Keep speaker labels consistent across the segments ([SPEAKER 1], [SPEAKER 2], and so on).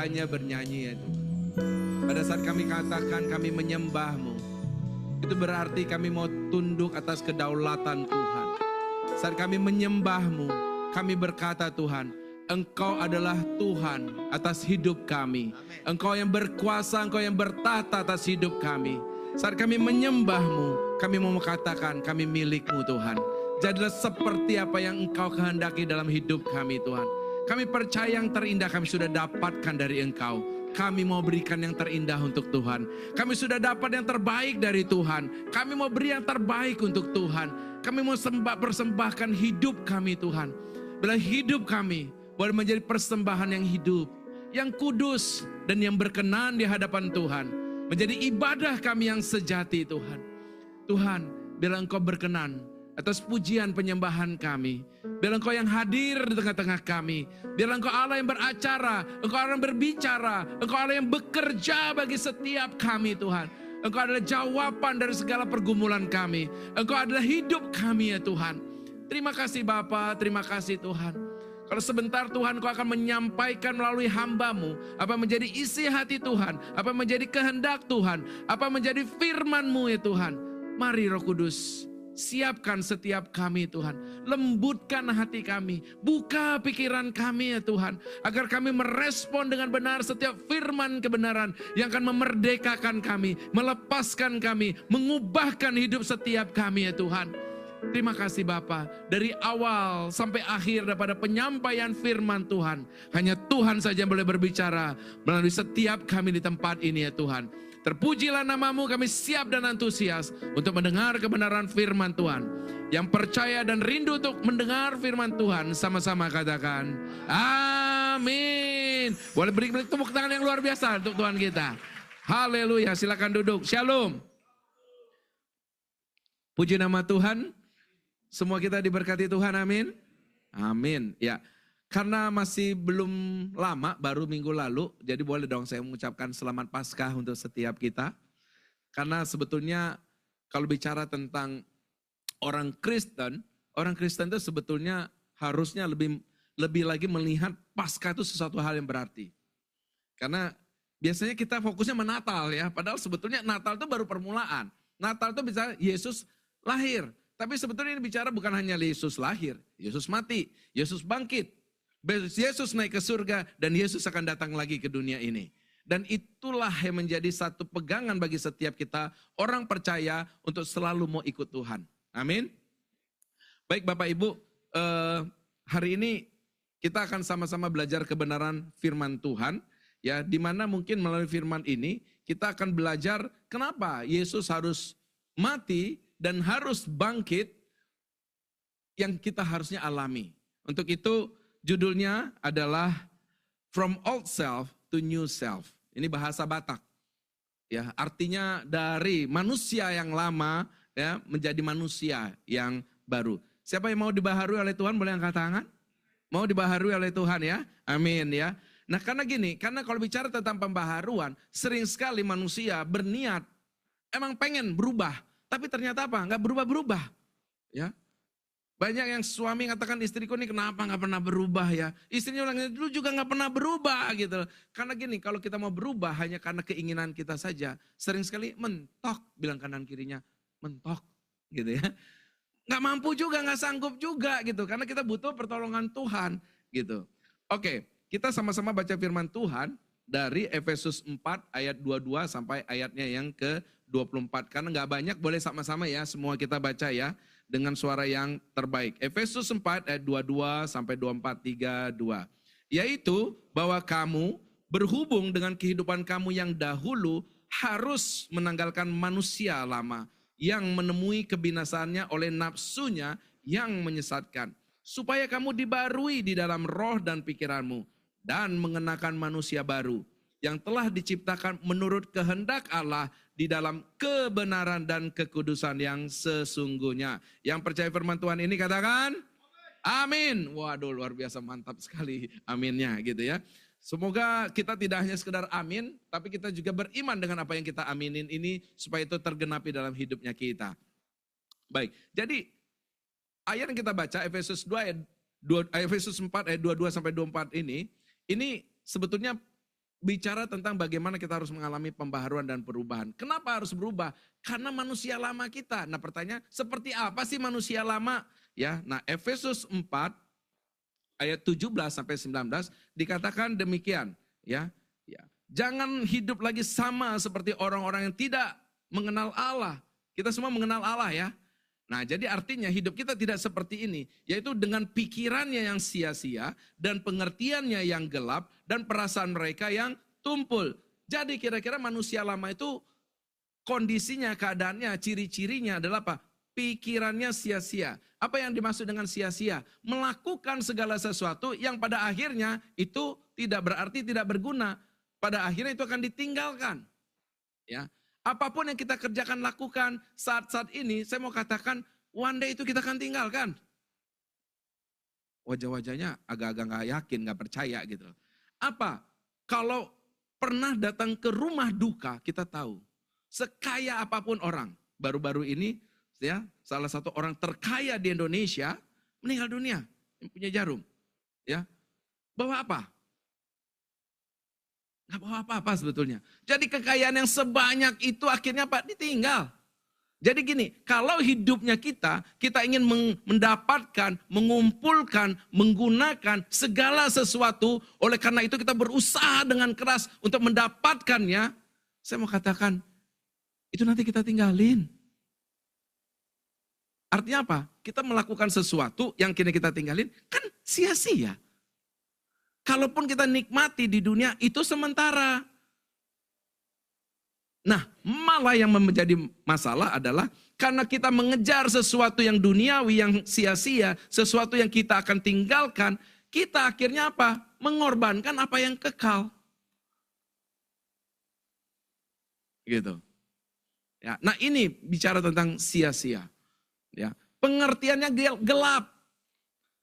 [SPEAKER 1] hanya bernyanyi ya Tuhan. Pada saat kami katakan kami menyembah-Mu, itu berarti kami mau tunduk atas kedaulatan Tuhan. Saat kami menyembah-Mu, kami berkata Tuhan, Engkau adalah Tuhan atas hidup kami. Engkau yang berkuasa, Engkau yang bertahta atas hidup kami. Saat kami menyembah-Mu, kami mau mengatakan kami milik-Mu Tuhan. Jadilah seperti apa yang Engkau kehendaki dalam hidup kami Tuhan. Kami percaya yang terindah kami sudah dapatkan dari Engkau. Kami mau berikan yang terindah untuk Tuhan. Kami sudah dapat yang terbaik dari Tuhan. Kami mau beri yang terbaik untuk Tuhan. Kami mau persembahkan hidup kami Tuhan. Bila hidup kami boleh menjadi persembahan yang hidup, yang kudus dan yang berkenan di hadapan Tuhan. Menjadi ibadah kami yang sejati Tuhan. Tuhan, bila Engkau berkenan atas pujian penyembahan kami. Biar Engkau yang hadir di tengah-tengah kami. Biar Engkau Allah yang beracara, Engkau Allah yang berbicara, Engkau Allah yang bekerja bagi setiap kami Tuhan. Engkau adalah jawaban dari segala pergumulan kami. Engkau adalah hidup kami ya Tuhan. Terima kasih Bapa, terima kasih Tuhan. Kalau sebentar Tuhan Engkau akan menyampaikan melalui hamba-Mu apa menjadi isi hati Tuhan, apa menjadi kehendak Tuhan, apa menjadi firman-Mu ya Tuhan. Mari Roh Kudus, siapkan setiap kami Tuhan. Lembutkan hati kami. Buka pikiran kami ya Tuhan. Agar kami merespon dengan benar setiap firman kebenaran yang akan memerdekakan kami. Melepaskan kami. Mengubahkan hidup setiap kami ya Tuhan. Terima kasih Bapa. Dari awal sampai akhir daripada penyampaian firman Tuhan. Hanya Tuhan saja yang boleh berbicara melalui setiap kami di tempat ini ya Tuhan. Terpujilah nama-Mu, kami siap dan antusias untuk mendengar kebenaran firman Tuhan. Yang percaya dan rindu untuk mendengar firman Tuhan, sama-sama katakan, amin. Boleh beri tepuk tangan yang luar biasa untuk Tuhan kita. Haleluya, silakan duduk. Shalom. Puji nama Tuhan. Semua kita diberkati Tuhan, amin. Amin, ya. Karena masih belum lama, baru minggu lalu, jadi boleh dong saya mengucapkan selamat Paskah untuk setiap kita. Karena sebetulnya kalau bicara tentang orang Kristen itu sebetulnya harusnya lebih lagi melihat Paskah itu sesuatu hal yang berarti. Karena biasanya kita fokusnya menatal ya, padahal sebetulnya Natal itu baru permulaan. Natal itu bisa Yesus lahir. Tapi sebetulnya ini bicara bukan hanya Yesus lahir, Yesus mati, Yesus bangkit. Yesus naik ke surga dan Yesus akan datang lagi ke dunia ini. Dan itulah yang menjadi satu pegangan bagi setiap kita orang percaya untuk selalu mau ikut Tuhan. Amin. Baik Bapak Ibu, hari ini kita akan sama-sama belajar kebenaran firman Tuhan. Ya, di mana mungkin melalui firman ini kita akan belajar kenapa Yesus harus mati dan harus bangkit yang kita harusnya alami. Untuk itu judulnya adalah From Old Self to New Self. Ini bahasa Batak. Ya, artinya dari manusia yang lama ya menjadi manusia yang baru. Siapa yang mau dibaharui oleh Tuhan boleh angkat tangan? Mau dibaharui oleh Tuhan ya? Amin ya. Nah karena gini, karena kalau bicara tentang pembaharuan, sering sekali manusia berniat emang pengen berubah. Tapi ternyata apa? Enggak berubah-berubah. Ya. Banyak yang suami katakan istriku ini kenapa enggak pernah berubah ya. Istrinya bilang dulu juga enggak pernah berubah gitu. Karena gini, kalau kita mau berubah hanya karena keinginan kita saja. Sering sekali mentok, bilang kanan kirinya, mentok gitu ya. Enggak mampu juga, enggak sanggup juga gitu. Karena kita butuh pertolongan Tuhan gitu. Oke, kita sama-sama baca firman Tuhan dari Efesus 4 ayat 22 sampai ayatnya yang ke-24. Karena enggak banyak, boleh sama-sama ya, semua kita baca ya dengan suara yang terbaik. Efesus 4 ayat 22 sampai 24, 32. Yaitu bahwa kamu berhubung dengan kehidupan kamu yang dahulu harus menanggalkan manusia lama yang menemui kebinasaannya oleh nafsunya yang menyesatkan. Supaya kamu dibarui di dalam roh dan pikiranmu dan mengenakan manusia baru yang telah diciptakan menurut kehendak Allah di dalam kebenaran dan kekudusan yang sesungguhnya. Yang percaya firman Tuhan ini katakan, amin. Waduh luar biasa mantap sekali aminnya gitu ya. Semoga kita tidak hanya sekedar amin, tapi kita juga beriman dengan apa yang kita aminin ini supaya itu tergenapi dalam hidupnya kita. Baik, jadi ayat yang kita baca Efesus 4 ayat 22 sampai 24 ini sebetulnya bicara tentang bagaimana kita harus mengalami pembaharuan dan perubahan. Kenapa harus berubah? Karena manusia lama kita. Nah pertanyaan, seperti apa sih manusia lama? Ya, nah Efesus 4 ayat 17 sampai 19 dikatakan demikian, ya. Ya. Jangan hidup lagi sama seperti orang-orang yang tidak mengenal Allah. Kita semua mengenal Allah ya. Nah jadi artinya hidup kita tidak seperti ini. Yaitu dengan pikirannya yang sia-sia dan pengertiannya yang gelap dan perasaan mereka yang tumpul. Jadi kira-kira manusia lama itu kondisinya, keadaannya, ciri-cirinya adalah apa? Pikirannya sia-sia. Apa yang dimaksud dengan sia-sia? Melakukan segala sesuatu yang pada akhirnya itu tidak berarti, tidak berguna. Pada akhirnya itu akan ditinggalkan. Ya. Apapun yang kita kerjakan, lakukan saat-saat ini, saya mau katakan one day itu kita akan tinggalkan. Wajah-wajahnya agak-agak gak yakin, gak percaya gitu. Apa? Kalau pernah datang ke rumah duka, kita tahu. Sekaya apapun orang, baru-baru ini ya salah satu orang terkaya di Indonesia meninggal dunia, yang punya jarum. Ya, bawa apa? Gak bawa apa-apa sebetulnya. Jadi kekayaan yang sebanyak itu akhirnya apa? Ditinggal. Jadi gini, kalau hidupnya kita ingin mendapatkan, mengumpulkan, menggunakan segala sesuatu, oleh karena itu kita berusaha dengan keras untuk mendapatkannya, saya mau katakan, itu nanti kita tinggalin. Artinya apa? Kita melakukan sesuatu yang kini kita tinggalin, kan sia-sia. Kalaupun kita nikmati di dunia, itu sementara. Nah, malah yang menjadi masalah adalah karena kita mengejar sesuatu yang duniawi, yang sia-sia, sesuatu yang kita akan tinggalkan, kita akhirnya apa? Mengorbankan apa yang kekal. Gitu. Ya, nah ini bicara tentang sia-sia. Ya, pengertiannya gelap.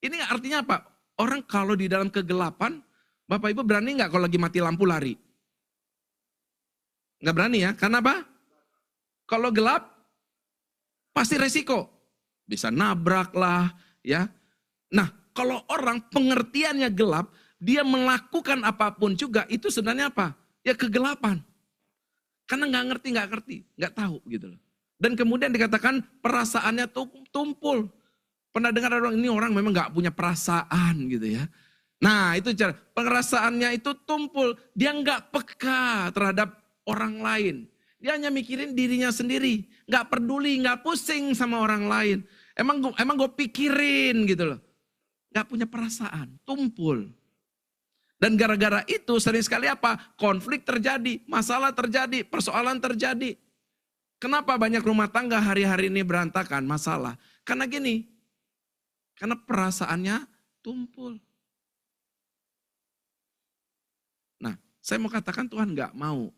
[SPEAKER 1] Ini artinya apa? Orang kalau di dalam kegelapan, Bapak Ibu berani nggak kalau lagi mati lampu lari? Nggak berani ya, karena apa? Kalau gelap, pasti resiko. Bisa nabrak lah, ya. Nah, kalau orang pengertiannya gelap, dia melakukan apapun juga, itu sebenarnya apa? Ya kegelapan. Karena nggak ngerti, nggak tahu gitu loh. Dan kemudian dikatakan perasaannya tumpul. Pernah dengar orang memang nggak punya perasaan gitu ya. Nah itu cara, perasaannya itu tumpul. Dia nggak peka terhadap orang lain. Dia hanya mikirin dirinya sendiri. Nggak peduli, nggak pusing sama orang lain. Emang gue pikirin gitu loh. Nggak punya perasaan, tumpul. Dan gara-gara itu sering sekali apa? Konflik terjadi, masalah terjadi, persoalan terjadi. Kenapa banyak rumah tangga hari-hari ini berantakan masalah? Karena gini, karena perasaannya tumpul. Nah, saya mau katakan Tuhan nggak mau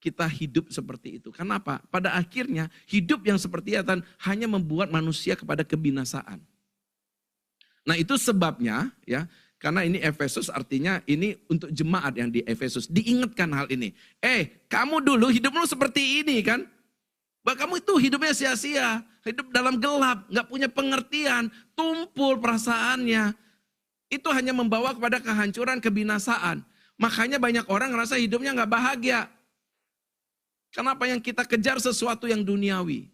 [SPEAKER 1] kita hidup seperti itu. Kenapa? Pada akhirnya hidup yang seperti itu hanya membuat manusia kepada kebinasaan. Nah itu sebabnya ya, karena ini Efesus artinya ini untuk jemaat yang di Efesus. Diingatkan hal ini. Kamu dulu hidupmu seperti ini kan? Bahwa kamu itu hidupnya sia-sia, hidup dalam gelap, gak punya pengertian, tumpul perasaannya. Itu hanya membawa kepada kehancuran, kebinasaan. Makanya banyak orang ngerasa hidupnya gak bahagia. Kenapa? Yang kita kejar sesuatu yang duniawi.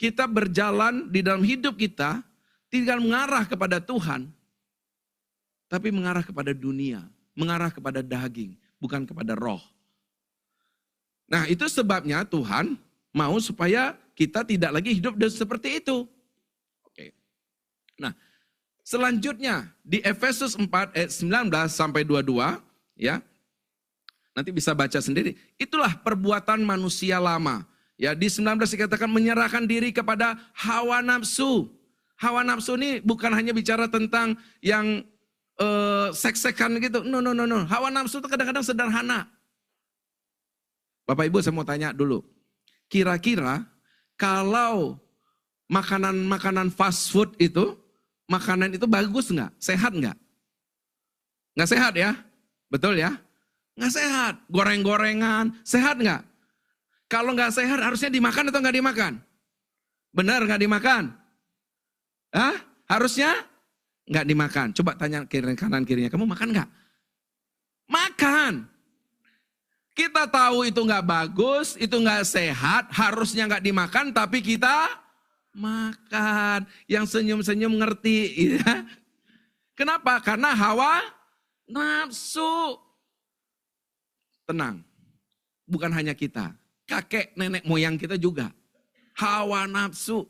[SPEAKER 1] Kita berjalan di dalam hidup kita, tidak mengarah kepada Tuhan, tapi mengarah kepada dunia, mengarah kepada daging, bukan kepada roh. Nah itu sebabnya Tuhan mau supaya kita tidak lagi hidup seperti itu. Oke. Nah, selanjutnya di Efesus 4 ayat 19 sampai 22 ya. Nanti bisa baca sendiri. Itulah perbuatan manusia lama. Ya, di 19 dikatakan menyerahkan diri kepada hawa nafsu. Hawa nafsu ini bukan hanya bicara tentang yang seks-seksan gitu. No. Hawa nafsu itu kadang-kadang sederhana. Bapak Ibu saya mau tanya dulu. Kira-kira kalau makanan fast food itu, makanan itu bagus nggak? Sehat nggak? Nggak sehat ya? Betul ya? Nggak sehat. Goreng-gorengan, sehat nggak? Kalau nggak sehat harusnya dimakan atau nggak dimakan? Benar nggak dimakan? Harusnya nggak dimakan. Coba tanya kanan kirinya, kamu makan nggak? Makan. Kita tahu itu nggak bagus, itu nggak sehat, harusnya nggak dimakan, tapi kita makan. Yang senyum-senyum ngerti. Ya. Kenapa? Karena hawa nafsu. Tenang, bukan hanya kita. Kakek nenek moyang kita juga. Hawa nafsu.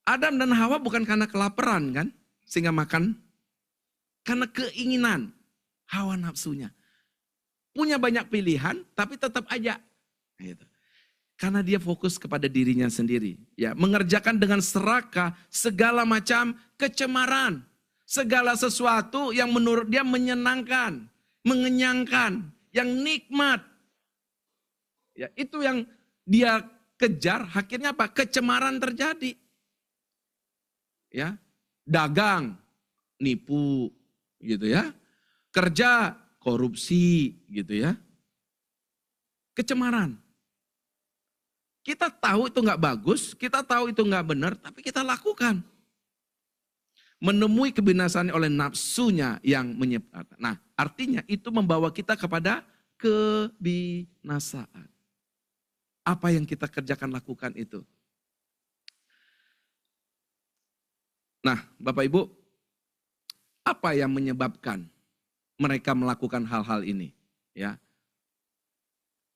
[SPEAKER 1] Adam dan Hawa bukan karena kelaparan kan, sehingga makan. Karena keinginan, hawa nafsunya. Punya banyak pilihan, tapi tetap aja. Gitu. Karena dia fokus kepada dirinya sendiri. Ya, mengerjakan dengan serakah segala macam kecemaran. Segala sesuatu yang menurut dia menyenangkan, mengenyangkan, yang nikmat. Ya, itu yang dia kejar, akhirnya apa? Kecemaran terjadi. Ya, dagang, nipu, gitu ya. Kerja, korupsi gitu ya. Kecemaran. Kita tahu itu nggak bagus, kita tahu itu nggak benar, tapi kita lakukan. Menemui kebinasaan oleh nafsunya yang menyebabkan. Nah, artinya itu membawa kita kepada kebinasaan. Apa yang kita kerjakan lakukan itu. Nah, Bapak Ibu, apa yang menyebabkan mereka melakukan hal-hal ini? Ya.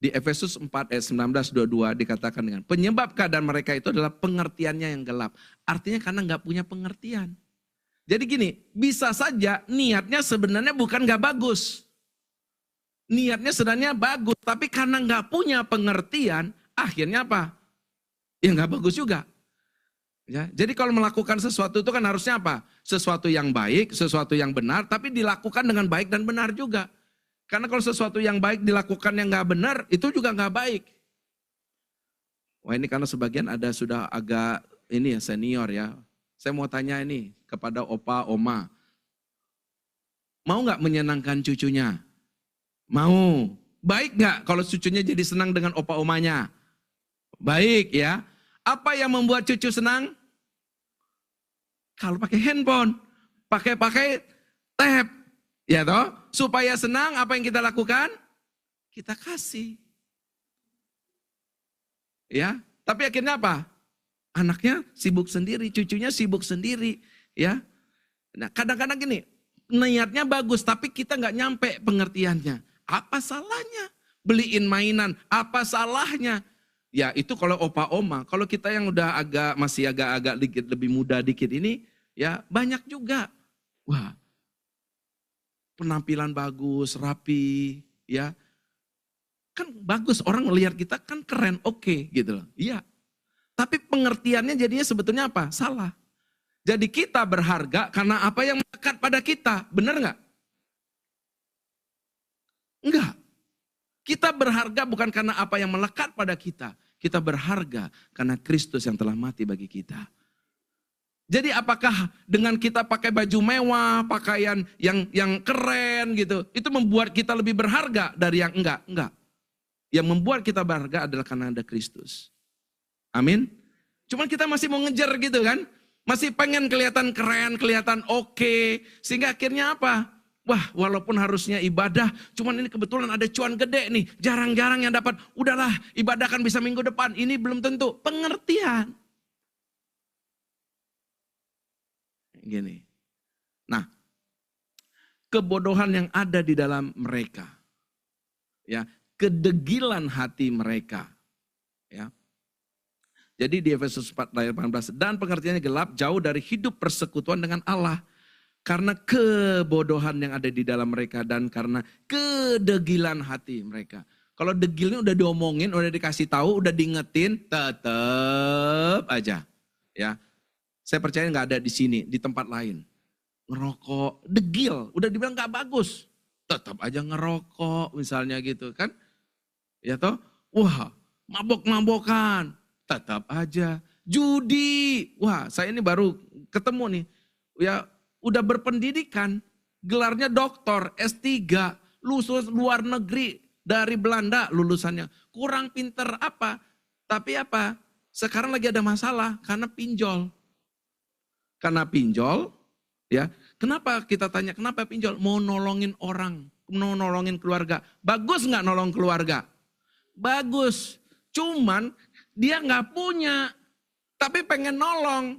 [SPEAKER 1] Di Efesus 4 ayat 19-22 dikatakan dengan penyebab keadaan mereka itu adalah pengertiannya yang gelap. Artinya karena nggak punya pengertian. Jadi gini, bisa saja niatnya sebenarnya bukan nggak bagus. Niatnya sebenarnya bagus, tapi karena nggak punya pengertian, akhirnya apa? Ya nggak bagus juga. Ya, jadi kalau melakukan sesuatu itu kan harusnya apa? Sesuatu yang baik, sesuatu yang benar, tapi dilakukan dengan baik dan benar juga. Karena kalau sesuatu yang baik dilakukan yang nggak benar, itu juga nggak baik. Wah ini karena sebagian ada sudah agak ini ya senior ya. Saya mau tanya ini kepada opa, oma. Mau nggak menyenangkan cucunya? Mau. Baik nggak kalau cucunya jadi senang dengan opa omanya? Baik ya. Apa yang membuat cucu senang? Kalau pakai handphone, pakai tab, ya toh, supaya senang apa yang kita lakukan? Kita kasih. Ya, tapi akhirnya apa? Anaknya sibuk sendiri, cucunya sibuk sendiri, ya. Nah, kadang-kadang gini, niatnya bagus tapi kita nggak nyampe pengertiannya. Apa salahnya? Beliin mainan, apa salahnya? Ya itu kalau opa oma, kalau kita yang udah masih agak-agak dikit lebih muda dikit ini, ya banyak juga. Wah, penampilan bagus, rapi, ya. Kan bagus, orang melihat kita kan keren, oke gitu loh. Iya, tapi pengertiannya jadinya sebetulnya apa? Salah. Jadi kita berharga karena apa yang melekat pada kita, benar nggak? Enggak. Kita berharga bukan karena apa yang melekat pada kita. Kita berharga karena Kristus yang telah mati bagi kita. Jadi apakah dengan kita pakai baju mewah, pakaian yang keren gitu, itu membuat kita lebih berharga dari yang enggak? Enggak. Yang membuat kita berharga adalah karena ada Kristus. Amin. Cuman kita masih mau ngejar gitu kan. Masih pengen kelihatan keren, kelihatan oke. Sehingga akhirnya apa? Wah, walaupun harusnya ibadah, cuman ini kebetulan ada cuan gede nih. Jarang-jarang yang dapat, udahlah ibadah kan bisa minggu depan. Ini belum tentu. Pengertian. Gini. Nah, kebodohan yang ada di dalam mereka. Ya, kedegilan hati mereka. Ya. Jadi di Efesus 4 ayat 18, dan pengertiannya gelap jauh dari hidup persekutuan dengan Allah. Karena kebodohan yang ada di dalam mereka dan karena kedegilan hati mereka. Kalau degilnya udah diomongin, udah dikasih tahu, udah diingetin, tetap aja. Ya, saya percaya nggak ada di sini, di tempat lain. Ngerokok, degil, udah dibilang nggak bagus, tetap aja ngerokok misalnya gitu kan. Ya toh, wah mabok-mabokan, tetap aja. Judi, wah saya ini baru ketemu nih, ya udah berpendidikan, gelarnya doktor, S3, lulus luar negeri dari Belanda lulusannya. Kurang pinter apa? Tapi apa? Sekarang lagi ada masalah karena pinjol. Karena pinjol, ya. Kenapa kita tanya kenapa pinjol? Mau nolongin orang nolongin keluarga. Bagus nggak nolong keluarga? Bagus. Cuman dia nggak punya, tapi pengen nolong.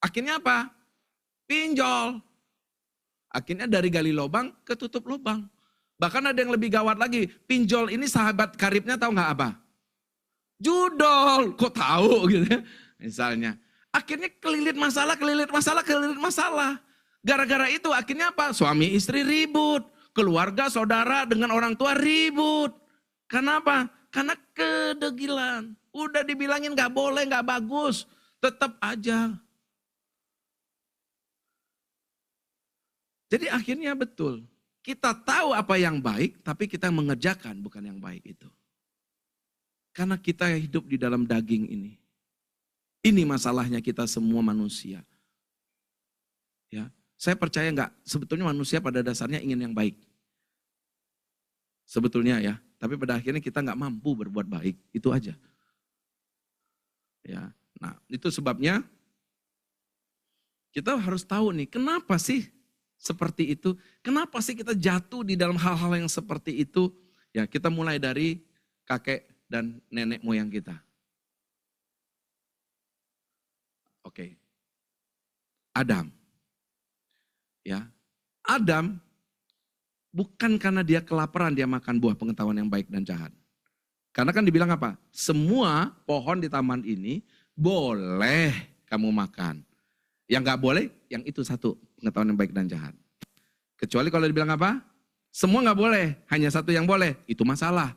[SPEAKER 1] Akhirnya apa? Pinjol. Akhirnya dari gali lubang ke tutup lubang. Bahkan ada yang lebih gawat lagi. Pinjol ini sahabat karibnya tahu nggak apa? Judol. Kok tahu gitu ya? Misalnya. Akhirnya kelilit masalah. Gara-gara itu akhirnya apa? Suami istri ribut. Keluarga, saudara dengan orang tua ribut. Kenapa? Karena kedegilan. Udah dibilangin gak boleh, gak bagus. Tetap aja. Jadi akhirnya betul. Kita tahu apa yang baik, tapi kita mengerjakan bukan yang baik itu. Karena kita hidup di dalam daging ini. Ini masalahnya kita semua manusia. Ya, saya percaya enggak, sebetulnya manusia pada dasarnya ingin yang baik. Sebetulnya ya, tapi pada akhirnya kita enggak mampu berbuat baik, itu aja. Ya, nah itu sebabnya kita harus tahu nih, kenapa sih seperti itu? Kenapa sih kita jatuh di dalam hal-hal yang seperti itu? Ya, kita mulai dari kakek dan nenek moyang kita. Oke. Adam. Ya. Adam bukan karena dia kelaparan dia makan buah pengetahuan yang baik dan jahat. Karena kan dibilang apa? Semua pohon di taman ini boleh kamu makan. Yang gak boleh, yang itu satu, pengetahuan yang baik dan jahat. Kecuali kalau dibilang apa? Semua gak boleh, hanya satu yang boleh. Itu masalah.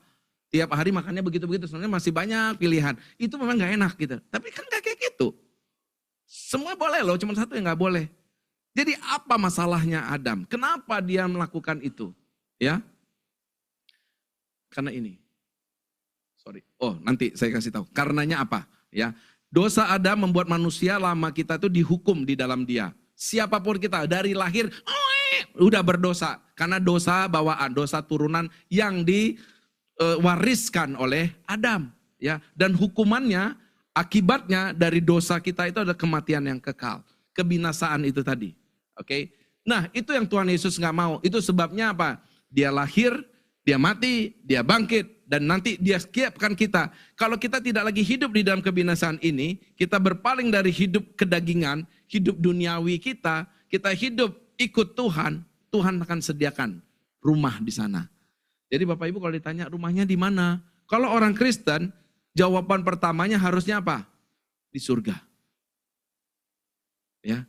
[SPEAKER 1] Tiap hari makannya begitu-begitu, sebenarnya masih banyak pilihan. Itu memang gak enak gitu. Tapi kan gak kayak gitu. Semua boleh loh, cuma satu yang gak boleh. Jadi apa masalahnya Adam? Kenapa dia melakukan itu? Ya, karena ini. Sorry. Oh, nanti saya kasih tahu. Karenanya apa? Ya, dosa Adam membuat manusia lama kita itu dihukum di dalam dia. Siapapun kita dari lahir udah berdosa karena dosa bawaan, dosa turunan yang diwariskan oleh Adam. Ya, dan hukumannya, akibatnya dari dosa kita itu adalah kematian yang kekal, kebinasaan itu tadi. Oke. Nah, itu yang Tuhan Yesus nggak mau. Itu sebabnya apa? Dia lahir, dia mati, dia bangkit, dan nanti dia siapkan kita. Kalau kita tidak lagi hidup di dalam kebinasaan ini, kita berpaling dari hidup kedagingan, hidup duniawi kita hidup ikut Tuhan, Tuhan akan sediakan rumah di sana. Jadi Bapak Ibu kalau ditanya rumahnya di mana? Kalau orang Kristen, jawaban pertamanya harusnya apa? Di surga. Ya,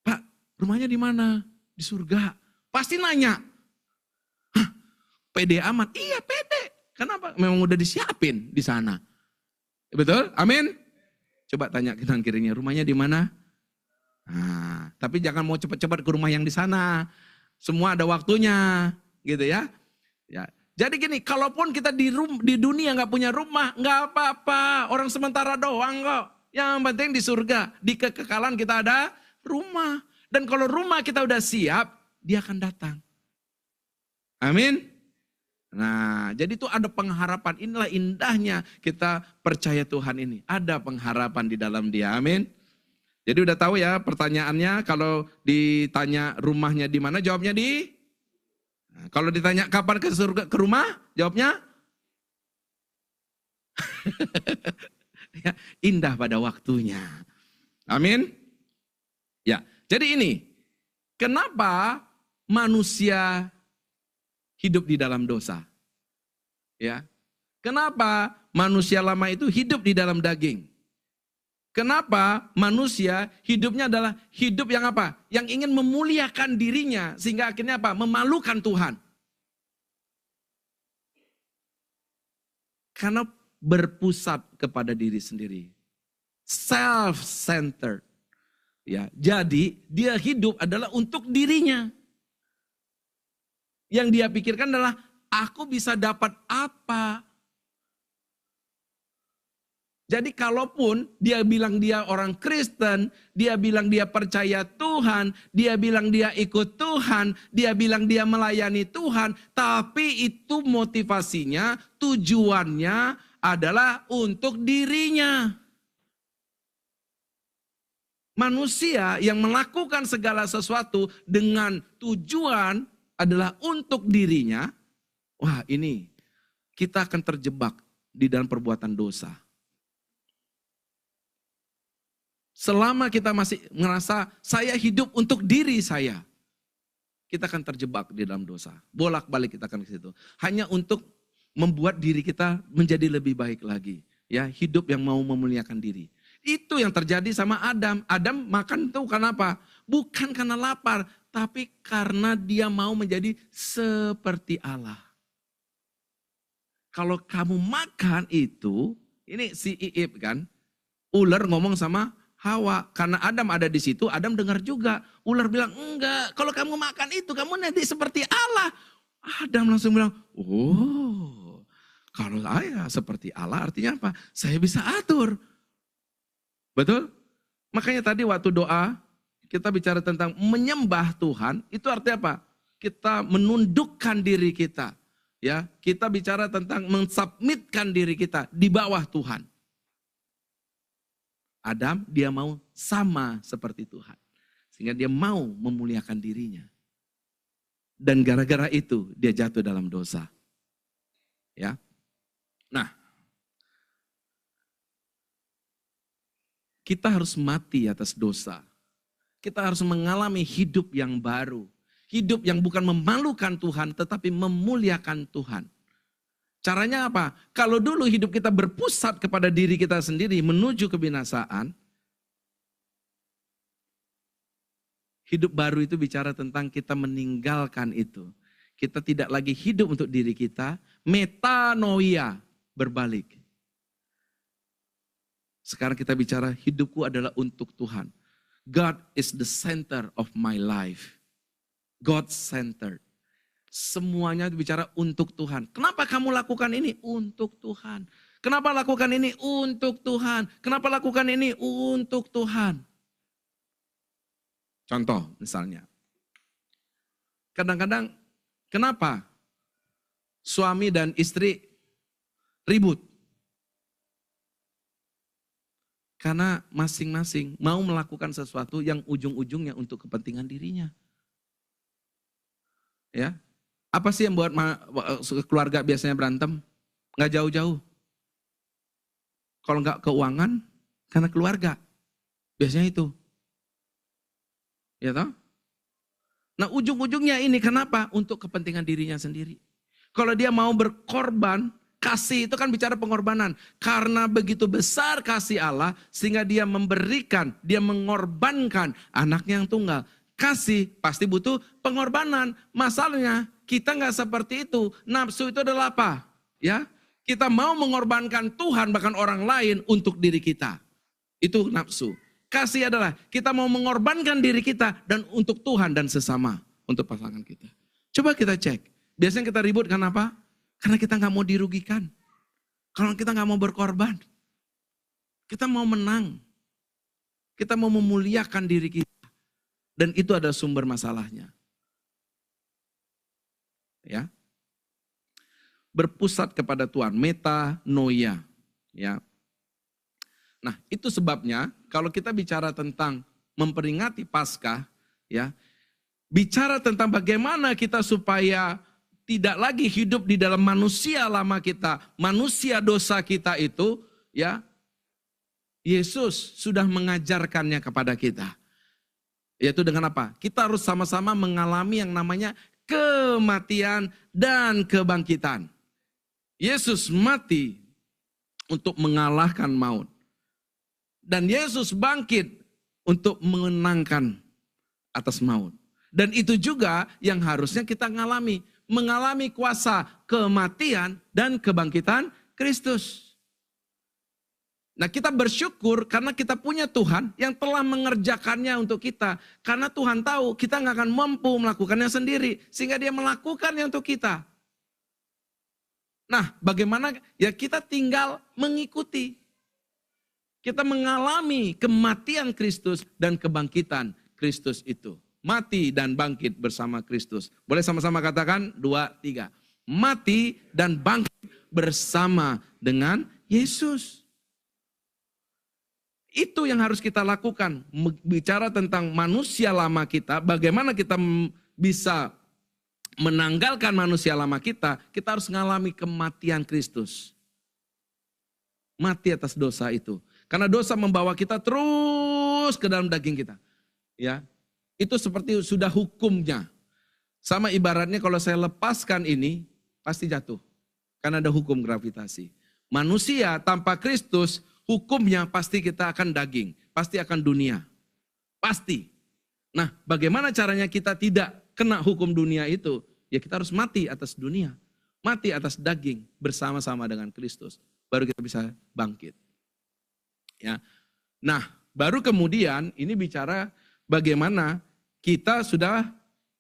[SPEAKER 1] Pak, rumahnya di mana? Di surga. Pasti nanya. Pede amat. Iya pede. Kenapa? Memang udah disiapin di sana. Betul? Amin? Coba tanya kanan kirinya, rumahnya di mana? Nah, tapi jangan mau cepat-cepat ke rumah yang di sana. Semua ada waktunya, gitu ya. Ya. Jadi gini, kalaupun kita di dunia nggak punya rumah, nggak apa-apa. Orang sementara doang kok. Yang penting di surga, di kekekalan kita ada rumah. Dan kalau rumah kita udah siap, dia akan datang. Amin. Nah, jadi itu ada pengharapan. Inilah indahnya kita percaya Tuhan ini. Ada pengharapan di dalam dia. Amin. Jadi udah tahu ya pertanyaannya, kalau ditanya rumahnya di mana, jawabnya di. Nah, kalau ditanya kapan ke surga, ke rumah, jawabnya ya, indah pada waktunya. Amin. Ya, jadi ini kenapa manusia hidup di dalam dosa. Ya. Kenapa manusia lama itu hidup di dalam daging? Kenapa manusia hidupnya adalah hidup yang apa? Yang ingin memuliakan dirinya sehingga akhirnya apa? Memalukan Tuhan. Karena berpusat kepada diri sendiri. Self-centered. Ya, jadi dia hidup adalah untuk dirinya. Yang dia pikirkan adalah, aku bisa dapat apa? Jadi kalaupun dia bilang dia orang Kristen, dia bilang dia percaya Tuhan, dia bilang dia ikut Tuhan, dia bilang dia melayani Tuhan, tapi itu motivasinya, tujuannya adalah untuk dirinya. Manusia yang melakukan segala sesuatu dengan tujuan adalah untuk dirinya, wah ini kita akan terjebak di dalam perbuatan dosa. Selama kita masih merasa saya hidup untuk diri saya, kita akan terjebak di dalam dosa. Bolak-balik kita akan ke situ. Hanya untuk membuat diri kita menjadi lebih baik lagi. Ya, hidup yang mau memuliakan diri. Itu yang terjadi sama Adam. Adam makan itu karena apa? Bukan karena lapar, tapi karena dia mau menjadi seperti Allah. Kalau kamu makan itu, ini si Iib kan, ular ngomong sama Hawa, karena Adam ada di situ, Adam dengar juga. Ular bilang, enggak, kalau kamu makan itu, kamu nanti seperti Allah. Adam langsung bilang, oh, kalau saya seperti Allah artinya apa? Saya bisa atur. Betul? Makanya tadi waktu doa, kita bicara tentang menyembah Tuhan, itu artinya apa? Kita menundukkan diri kita. Ya, kita bicara tentang mensubmitkan diri kita di bawah Tuhan. Adam dia mau sama seperti Tuhan. Sehingga dia mau memuliakan dirinya. Dan gara-gara itu dia jatuh dalam dosa. Ya. Nah, kita harus mati atas dosa. Kita harus mengalami hidup yang baru. Hidup yang bukan memalukan Tuhan tetapi memuliakan Tuhan. Caranya apa? Kalau dulu hidup kita berpusat kepada diri kita sendiri menuju kebinasaan, hidup baru itu bicara tentang kita meninggalkan itu. Kita tidak lagi hidup untuk diri kita, metanoia, berbalik. Sekarang kita bicara hidupku adalah untuk Tuhan. God is the center of my life. God-centered. Semuanya bicara untuk Tuhan. Kenapa kamu lakukan ini? Untuk Tuhan. Kenapa lakukan ini? Untuk Tuhan. Kenapa lakukan ini? Untuk Tuhan. Contoh misalnya. Kadang-kadang kenapa suami dan istri ribut? Karena masing-masing mau melakukan sesuatu yang ujung-ujungnya untuk kepentingan dirinya. Ya. Apa sih yang buat keluarga biasanya berantem? Nggak jauh-jauh. Kalau nggak keuangan, karena keluarga. Biasanya itu. Ya toh? Nah ujung-ujungnya ini kenapa? Untuk kepentingan dirinya sendiri. Kalau dia mau berkorban, kasih itu kan bicara pengorbanan. Karena begitu besar kasih Allah, sehingga dia memberikan, dia mengorbankan anaknya yang tunggal. Kasih pasti butuh pengorbanan. Masalahnya kita nggak seperti itu. Nafsu itu adalah apa? Ya, kita mau mengorbankan Tuhan bahkan orang lain untuk diri kita. Itu nafsu. Kasih adalah kita mau mengorbankan diri kita dan untuk Tuhan dan sesama, untuk pasangan kita. Coba kita cek. Biasanya kita ribut karena apa? Karena kita nggak mau dirugikan. Kalau kita nggak mau berkorban, kita mau menang. Kita mau memuliakan diri kita. Dan itu adalah sumber masalahnya. Ya. Berpusat kepada Tuhan, metanoia, ya. Nah, itu sebabnya kalau kita bicara tentang memperingati Paskah, ya. Bicara tentang bagaimana kita supaya tidak lagi hidup di dalam manusia lama kita, manusia dosa kita itu, ya. Yesus sudah mengajarkannya kepada kita. Yaitu dengan apa? Kita harus sama-sama mengalami yang namanya kematian dan kebangkitan. Yesus mati untuk mengalahkan maut. Dan Yesus bangkit untuk mengenangkan atas maut. Dan itu juga yang harusnya kita mengalami. Mengalami kuasa kematian dan kebangkitan Kristus. Nah kita bersyukur karena kita punya Tuhan yang telah mengerjakannya untuk kita. Karena Tuhan tahu kita nggak akan mampu melakukannya sendiri. Sehingga dia melakukannya untuk kita. Nah bagaimana? Ya kita tinggal mengikuti. Kita mengalami kematian Kristus dan kebangkitan Kristus itu. Mati dan bangkit bersama Kristus. Boleh sama-sama katakan? 2, 3. Mati dan bangkit bersama dengan Yesus. Itu yang harus kita lakukan. Bicara tentang manusia lama kita, bagaimana kita bisa menanggalkan manusia lama kita, kita harus mengalami kematian Kristus. Mati atas dosa itu. Karena dosa membawa kita terus ke dalam daging kita. Ya, itu seperti sudah hukumnya. Sama ibaratnya kalau saya lepaskan ini, pasti jatuh. Karena ada hukum gravitasi. Manusia tanpa Kristus, hukumnya pasti kita akan daging. Pasti akan dunia. Pasti. Nah, bagaimana caranya kita tidak kena hukum dunia itu? Ya kita harus mati atas dunia. Mati atas daging bersama-sama dengan Kristus. Baru kita bisa bangkit. Ya. Nah, baru kemudian ini bicara bagaimana kita sudah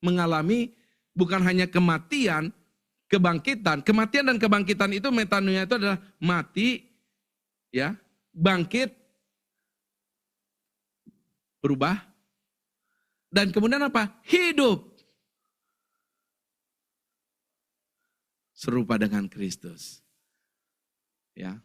[SPEAKER 1] mengalami bukan hanya kematian, kebangkitan. Kematian dan kebangkitan itu metanoia itu adalah mati, ya, bangkit, berubah, dan kemudian apa? Hidup. Serupa dengan Kristus. Ya.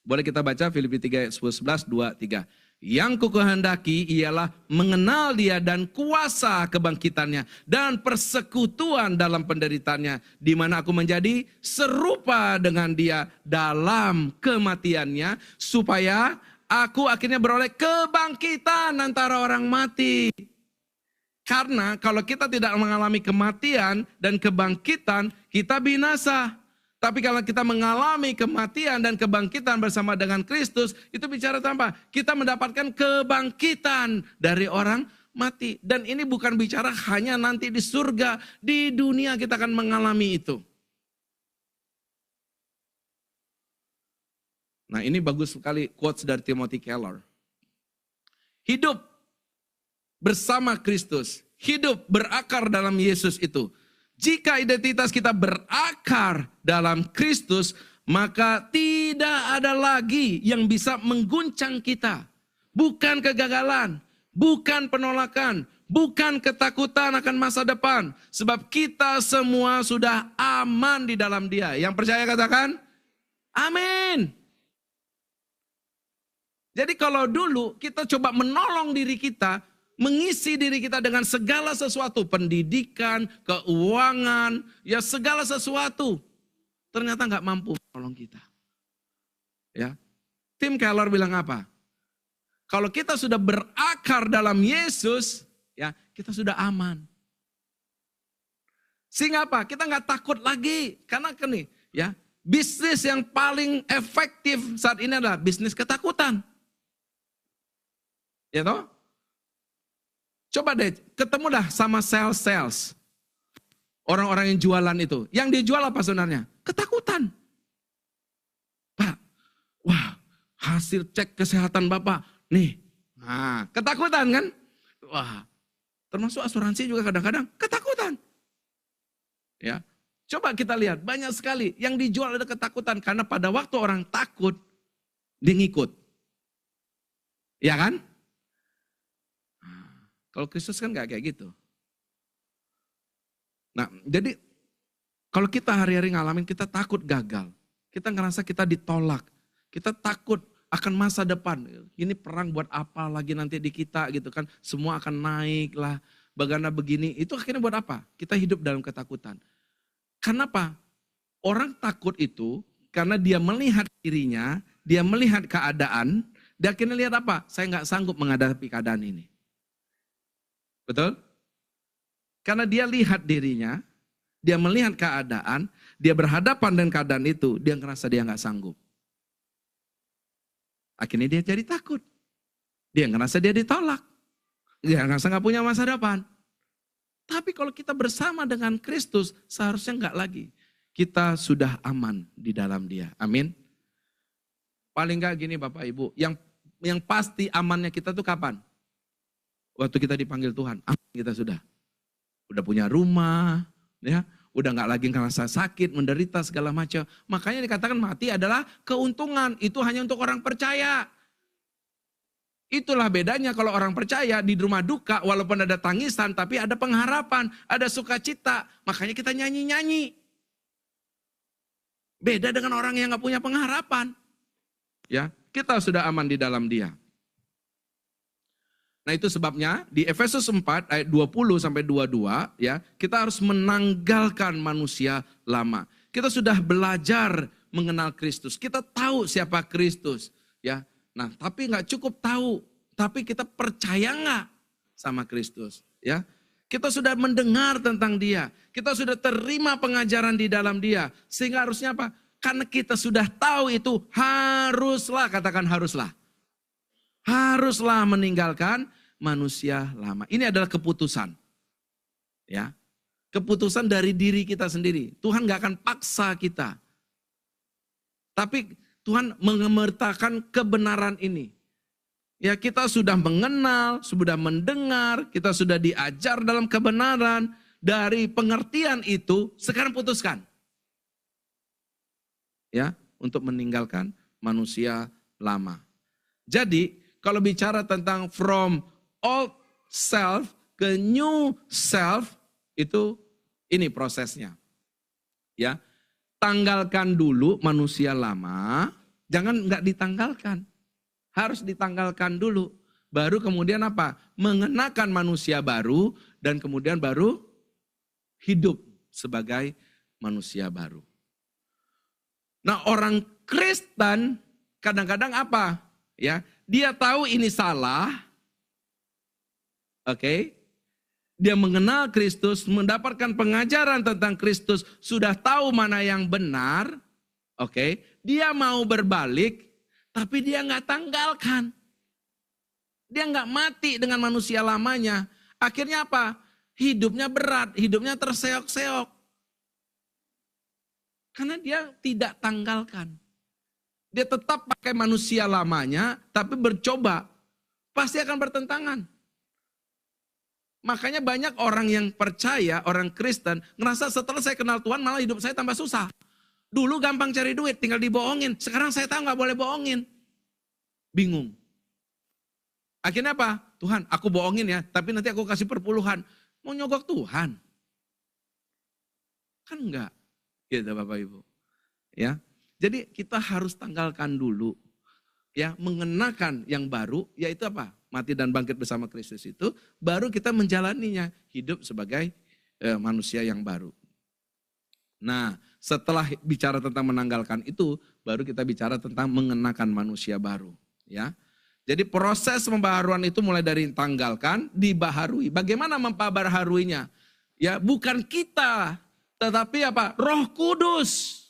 [SPEAKER 1] Boleh kita baca Filipi 3 ayat 11, 2, 3. Yang kukehendaki ialah mengenal dia dan kuasa kebangkitannya dan persekutuan dalam penderitaannya, di mana aku menjadi serupa dengan dia dalam kematiannya, supaya aku akhirnya beroleh kebangkitan antara orang mati. Karena kalau kita tidak mengalami kematian dan kebangkitan, kita binasa. Tapi kalau kita mengalami kematian dan kebangkitan bersama dengan Kristus, itu bicara tanpa kita mendapatkan kebangkitan dari orang mati. Dan ini bukan bicara hanya nanti di surga, di dunia kita akan mengalami itu. Nah, ini bagus sekali quotes dari Timothy Keller. Hidup bersama Kristus, hidup berakar dalam Yesus itu. Jika identitas kita berakar dalam Kristus, maka tidak ada lagi yang bisa mengguncang kita. Bukan kegagalan, bukan penolakan, bukan ketakutan akan masa depan. Sebab kita semua sudah aman di dalam Dia. Yang percaya katakan, amin. Jadi kalau dulu kita coba menolong diri kita, mengisi diri kita dengan segala sesuatu, pendidikan, keuangan, ya segala sesuatu, ternyata nggak mampu menolong kita. Ya, Tim Keller bilang apa? Kalau kita sudah berakar dalam Yesus, ya kita sudah aman. Sehingga apa? Kita nggak takut lagi, karena kan nih, ya bisnis yang paling efektif saat ini adalah bisnis ketakutan. Ya toh? Coba deh, ketemu dah sama sales. Orang-orang yang jualan itu. Yang dijual apa sebenarnya? Ketakutan. Pak, wah hasil cek kesehatan Bapak. Nih, nah ketakutan kan? Wah, termasuk asuransi juga kadang-kadang ketakutan. Ya, coba kita lihat, banyak sekali yang dijual ada ketakutan. Karena pada waktu orang takut, dia ngikut. Ya kan? Kalau Kristus kan gak kayak gitu. Nah, jadi kalau kita hari-hari ngalamin, kita takut gagal. Kita ngerasa kita ditolak. Kita takut akan masa depan. Ini perang buat apa lagi nanti di kita gitu kan. Semua akan naik lah. Bagaimana begini. Itu akhirnya buat apa? Kita hidup dalam ketakutan. Kenapa? Orang takut itu karena dia melihat dirinya, dia melihat keadaan, dia akhirnya lihat apa? Saya nggak sanggup menghadapi keadaan ini. Betul? Karena dia lihat dirinya, dia melihat keadaan, dia berhadapan dengan keadaan itu, dia ngerasa dia nggak sanggup. Akhirnya dia jadi takut. Dia ngerasa dia ditolak. Dia ngerasa nggak punya masa depan. Tapi kalau kita bersama dengan Kristus, seharusnya nggak lagi. Kita sudah aman di dalam Dia. Amin. Paling nggak gini Bapak Ibu, yang pasti amannya kita tuh kapan? Waktu kita dipanggil Tuhan, kita sudah punya rumah, ya, udah nggak lagi ngerasa sakit, menderita segala macam. Makanya dikatakan mati adalah keuntungan. Itu hanya untuk orang percaya. Itulah bedanya kalau orang percaya di rumah duka, walaupun ada tangisan, tapi ada pengharapan, ada sukacita. Makanya kita nyanyi-nyanyi. Beda dengan orang yang nggak punya pengharapan. Ya, kita sudah aman di dalam Dia. Nah itu sebabnya di Efesus 4 ayat 20 sampai 22 ya, kita harus menanggalkan manusia lama. Kita sudah belajar mengenal Kristus. Kita tahu siapa Kristus ya. Nah, tapi nggak cukup tahu, tapi kita percaya nggak sama Kristus ya. Kita sudah mendengar tentang Dia. Kita sudah terima pengajaran di dalam Dia. Sehingga harusnya apa? Karena kita sudah tahu itu, haruslah, katakan haruslah. Haruslah meninggalkan manusia lama. Ini adalah keputusan. Ya. Keputusan dari diri kita sendiri. Tuhan gak akan paksa kita. Tapi Tuhan mengemertakan kebenaran ini. Ya, kita sudah mengenal, sudah mendengar, kita sudah diajar dalam kebenaran. Dari pengertian itu, sekarang putuskan. Ya, untuk meninggalkan manusia lama. Jadi, kalau bicara tentang from old self ke new self, itu ini prosesnya. Ya, tanggalkan dulu manusia lama, jangan nggak ditanggalkan. Harus ditanggalkan dulu. Baru kemudian apa? Mengenakan manusia baru dan kemudian baru hidup sebagai manusia baru. Nah, orang Kristen kadang-kadang apa? Ya, dia tahu ini salah. Oke. Dia mengenal Kristus, mendapatkan pengajaran tentang Kristus, sudah tahu mana yang benar. Oke. Dia mau berbalik, tapi dia nggak tanggalkan. Dia nggak mati dengan manusia lamanya. Akhirnya apa? Hidupnya berat, hidupnya terseok-seok. Karena dia tidak tanggalkan. Dia tetap pakai manusia lamanya, tapi bercoba. Pasti akan bertentangan. Makanya banyak orang yang percaya, orang Kristen, ngerasa setelah saya kenal Tuhan malah hidup saya tambah susah. Dulu gampang cari duit, tinggal dibohongin. Sekarang saya tahu gak boleh bohongin. Bingung. Akhirnya apa? Tuhan, aku bohongin ya, tapi nanti aku kasih perpuluhan. Mau nyogok Tuhan? Kan enggak. Gitu Bapak Ibu. Ya. Jadi kita harus tanggalkan dulu. Ya, mengenakan yang baru, yaitu apa? Mati dan bangkit bersama Kristus itu, baru kita menjalaninya. Hidup sebagai manusia yang baru. Nah, setelah bicara tentang menanggalkan itu, baru kita bicara tentang mengenakan manusia baru. Ya, jadi proses pembaharuan itu mulai dari tanggalkan, dibaharui. Bagaimana memperbaharuinya? Ya, bukan kita, tetapi apa? Roh Kudus.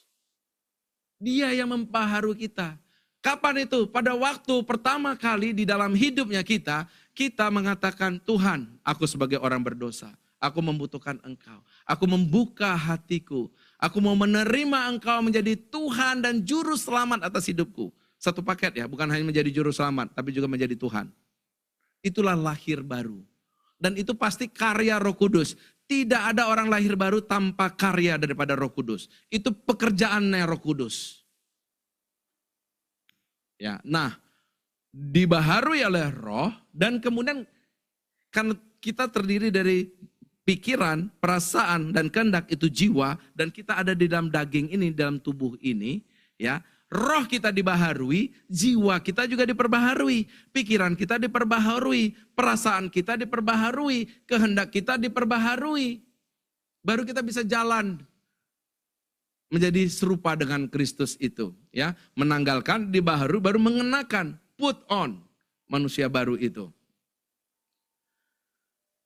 [SPEAKER 1] Dia yang memperbaharui kita. Kapan itu? Pada waktu pertama kali di dalam hidupnya kita mengatakan, Tuhan, aku sebagai orang berdosa. Aku membutuhkan Engkau. Aku membuka hatiku. Aku mau menerima Engkau menjadi Tuhan dan Juru Selamat atas hidupku. Satu paket ya, bukan hanya menjadi Juru Selamat, tapi juga menjadi Tuhan. Itulah lahir baru. Dan itu pasti karya Roh Kudus. Tidak ada orang lahir baru tanpa karya daripada Roh Kudus. Itu pekerjaannya Roh Kudus. Ya, nah, dibaharui oleh Roh dan kemudian karena kita terdiri dari pikiran, perasaan, dan kehendak itu jiwa, dan kita ada di dalam daging ini, dalam tubuh ini, ya, roh kita dibaharui, jiwa kita juga diperbaharui, pikiran kita diperbaharui, perasaan kita diperbaharui, kehendak kita diperbaharui. Baru kita bisa jalan menjadi serupa dengan Kristus itu, ya, menanggalkan, dibaharui, baru mengenakan, put on manusia baru itu.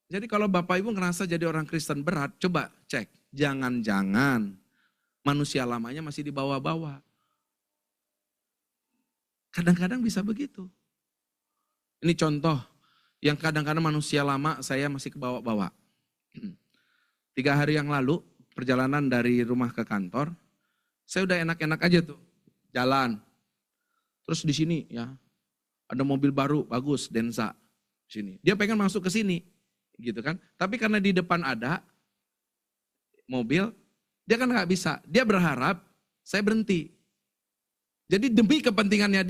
[SPEAKER 1] Jadi kalau Bapak Ibu ngerasa jadi orang Kristen berat, coba cek. Jangan-jangan manusia lamanya masih dibawa-bawa. Kadang-kadang bisa begitu. Ini contoh yang kadang-kadang manusia lama saya masih kebawa-bawa. 3 hari yang lalu, perjalanan dari rumah ke kantor, saya udah enak-enak aja tuh, jalan. Terus di sini ya, ada mobil baru, bagus, Denza. Sini. Dia pengen masuk ke sini. Gitu kan. Tapi karena di depan ada mobil, dia kan nggak bisa. Dia berharap saya berhenti. Jadi demi kepentingannya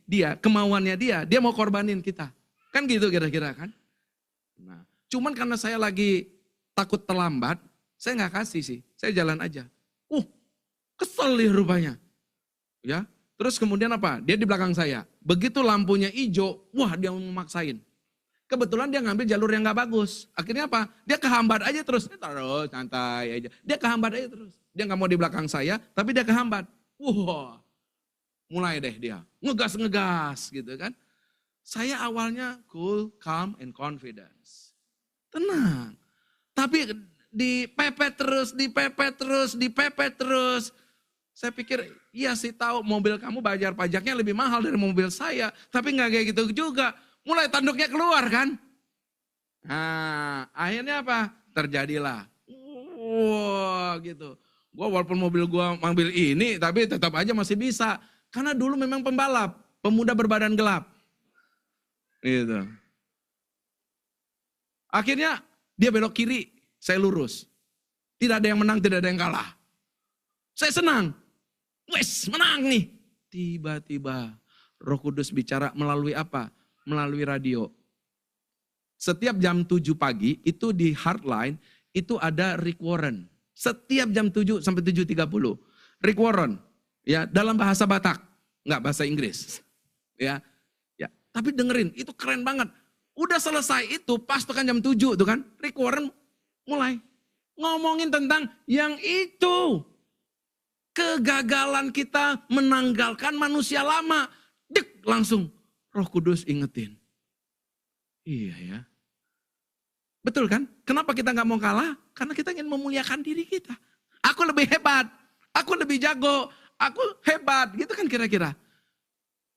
[SPEAKER 1] dia, kemauannya dia mau korbanin kita. Kan gitu kira-kira kan. Nah, cuman karena saya lagi takut terlambat, saya nggak kasih sih. Saya jalan aja. Kesel nih rupanya. Ya, terus kemudian apa? Dia di belakang saya. Begitu lampunya hijau, wah dia mau memaksain. Kebetulan dia ngambil jalur yang gak bagus. Akhirnya apa? Dia kehambat aja terus. Terus santai aja. Dia kehambat aja terus. Dia gak mau di belakang saya, tapi dia kehambat. Wah, mulai deh dia. Ngegas-ngegas gitu kan. Saya awalnya cool, calm, and confidence. Tenang. Tapi dipepet terus. Saya pikir, iya sih tahu mobil kamu bayar pajaknya lebih mahal dari mobil saya. Tapi nggak kayak gitu juga. Mulai tanduknya keluar kan. Nah, akhirnya apa? Terjadilah. Wah gitu. Gua walaupun mobil gua mobil ini, tapi tetap aja masih bisa. Karena dulu memang pembalap, pemuda berbadan gelap. Gitu. Akhirnya dia belok kiri, saya lurus. Tidak ada yang menang, tidak ada yang kalah. Saya senang. Wes, menang nih. Tiba-tiba Roh Kudus bicara melalui apa? Melalui radio. Setiap jam 7 pagi itu di Hardline itu ada Rick Warren. Setiap jam 7 sampai 7.30. Rick Warren ya dalam bahasa Batak, enggak bahasa Inggris. Ya. Ya, tapi dengerin, itu keren banget. Udah selesai itu pas tekan jam 7 tuh kan, Rick Warren mulai ngomongin tentang yang itu. Kegagalan kita menanggalkan manusia lama. Dek, langsung Roh Kudus ingetin. Iya ya. Betul kan? Kenapa kita gak mau kalah? Karena kita ingin memuliakan diri kita. Aku lebih hebat, aku lebih jago, aku hebat. Gitu kan kira-kira.